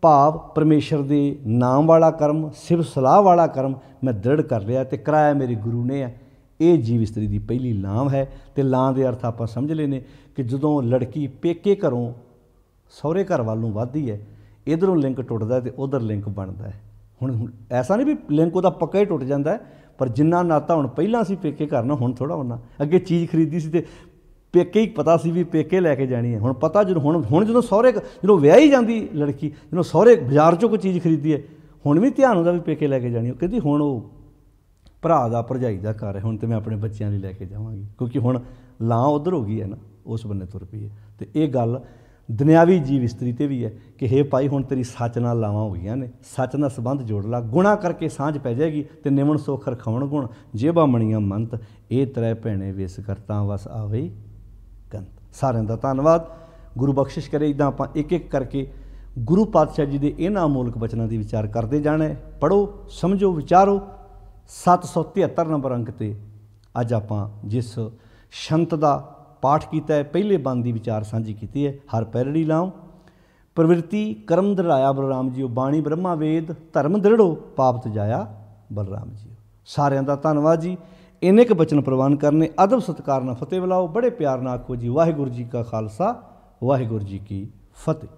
[SPEAKER 1] ਭਾਵ ਪਰਮੇਸ਼ਰ ਦੇ ਨਾਮ ਵਾਲਾ ਕਰਮ, ਸਿਵ ਸਲਾਹ ਵਾਲਾ ਕਰਮ ਮੈਂ ਦ੍ਰਿੜ ਕਰ ਲਿਆ ਤੇ ਕਰਾਇਆ ਮੇਰੇ ਗੁਰੂ ਨੇ ਹੈ। ਇਹ ਜੀਵ ਇਸਤਰੀ ਦੀ ਪਹਿਲੀ ਲਾਮ ਹੈ। ਤੇ ਲਾਂ ਦੇ ਅਰਥ ਆਪਾਂ ਸਮਝ ਲਏ ਨੇ ਕਿ ਜਦੋਂ ਲੜਕੀ ਪੇਕੇ ਘਰੋਂ ਸਹੁਰੇ ਘਰ ਵੱਲ ਨੂੰ ਵੱਧਦੀ ਹੈ, ਇੱਧਰੋਂ ਲਿੰਕ ਟੁੱਟਦਾ ਤੇ ਉੱਧਰ ਲਿੰਕ ਬਣਦਾ ਹੈ। ਹੁਣ ਐਸਾ ਨਹੀਂ ਵੀ ਲਿੰਕ ਉਹਦਾ ਪੱਕਾ ਹੀ ਟੁੱਟ ਜਾਂਦਾ ਹੈ, ਪਰ ਜਿੰਨਾ ਨਾਤਾ ਹੁਣ ਪਹਿਲਾਂ ਸੀ ਪੇਕੇ ਘਰ ਨਾਲ, ਹੁਣ ਥੋੜ੍ਹਾ ਉਹਨਾਂ। ਅੱਗੇ ਚੀਜ਼ ਖਰੀਦੀ ਸੀ ਤੇ ਪੇਕੇ ਹੀ ਪਤਾ ਸੀ ਵੀ ਪੇਕੇ ਲੈ ਕੇ ਜਾਣੀ ਹੈ। ਹੁਣ ਪਤਾ ਜਦੋਂ ਹੁਣ ਜਦੋਂ ਸਹੁਰੇ ਜਦੋਂ ਵਿਆਹੀ ਜਾਂਦੀ ਲੜਕੀ, ਜਦੋਂ ਸਹੁਰੇ ਬਾਜ਼ਾਰ 'ਚੋਂ ਕੋਈ ਚੀਜ਼ ਖਰੀਦੀ ਹੈ, ਹੁਣ ਵੀ ਧਿਆਨ ਹੁੰਦਾ ਵੀ ਪੇਕੇ ਲੈ ਕੇ ਜਾਣੀ। ਉਹ ਕਹਿੰਦੀ ਹੁਣ ਉਹ ਭਰਾ ਦਾ ਭਰਜਾਈ ਦਾ ਘਰ ਹੈ, ਹੁਣ ਤਾਂ ਮੈਂ ਆਪਣੇ ਬੱਚਿਆਂ ਲਈ ਲੈ ਕੇ ਜਾਵਾਂਗੀ, ਕਿਉਂਕਿ ਹੁਣ ਲਾਂ ਉੱਧਰ ਹੋ ਗਈ ਹੈ ਨਾ, ਉਸ ਬੰਨੇ ਤੁਰ ਪਈ ਹੈ। ਅਤੇ ਇਹ ਗੱਲ ਦੁਨਿਆਵੀ ਜੀਵ ਇਸਤਰੀ 'ਤੇ ਵੀ ਹੈ ਕਿ ਹੇ ਭਾਈ ਹੁਣ ਤੇਰੀ ਸੱਚ ਨਾਲ ਲਾਵਾਂ ਹੋ ਗਈਆਂ ਨੇ, ਸੱਚ ਨਾਲ ਸੰਬੰਧ ਜੋੜ ਲਾ, ਗੁਣਾ ਕਰਕੇ ਸਾਂਝ ਪੈ ਜਾਏਗੀ ਅਤੇ ਨਿਮਣ ਸੋਖ ਰਖਾਉਣ ਗੁਣ ਜੇਬਾ ਮਣੀਆਂ ਮੰਤ, ਇਹ ਤਰੇ ਭੈਣੇ ਵਿਸ ਕਰਤਾਂ ਵਸ ਆਵੇ ਕੰਤ। ਸਾਰਿਆਂ ਦਾ ਧੰਨਵਾਦ। ਗੁਰੂ ਬਖਸ਼ਿਸ਼ ਕਰੇ ਇੱਦਾਂ ਆਪਾਂ ਇੱਕ ਇੱਕ ਕਰਕੇ ਗੁਰੂ ਪਾਤਸ਼ਾਹ ਜੀ ਦੇ ਇਹਨਾਂ ਅਮੋਲਕ ਬਚਨਾਂ ਦੀ ਵਿਚਾਰ ਕਰਦੇ ਜਾਣਾ। ਪੜ੍ਹੋ, ਸਮਝੋ, ਵਿਚਾਰੋ। 773 ਨੰਬਰ ਅੰਕ 'ਤੇ ਅੱਜ ਆਪਾਂ ਜਿਸ ਸ਼ੰਤ ਦਾ ਪਾਠ ਕੀਤਾ ਹੈ, ਪਹਿਲੇ ਬੰਦ ਦੀ ਵਿਚਾਰ ਸਾਂਝੀ ਕੀਤੀ ਹੈ। ਹਰ ਪੈਰੜੀ ਲਾਉ ਪ੍ਰਵਿਰਤੀ ਕਰਮ ਦ੍ਰਿੜਾਇਆ ਬਲਰਾਮ ਜੀਓ, ਬਾਣੀ ਬ੍ਰਹਮਾ ਵੇਦ ਧਰਮ ਦ੍ਰਿੜੋ ਪਾਪ ਤਜਾਇਆ ਬਲਰਾਮ ਜੀਓ। ਸਾਰਿਆਂ ਦਾ ਧੰਨਵਾਦ ਜੀ। ਇੰਨੇ ਕੁ ਬਚਨ ਪ੍ਰਵਾਨ ਕਰਨੇ। ਅਦਬ ਸਤਿਕਾਰ ਨਾਲ ਫਤਿਹ ਬੁਲਾਓ, ਬੜੇ ਪਿਆਰ ਨਾਲ ਆਖੋ ਜੀ ਵਾਹਿਗੁਰੂ ਜੀ ਕਾ ਖਾਲਸਾ ਵਾਹਿਗੁਰੂ ਜੀ ਕੀ ਫਤਿਹ।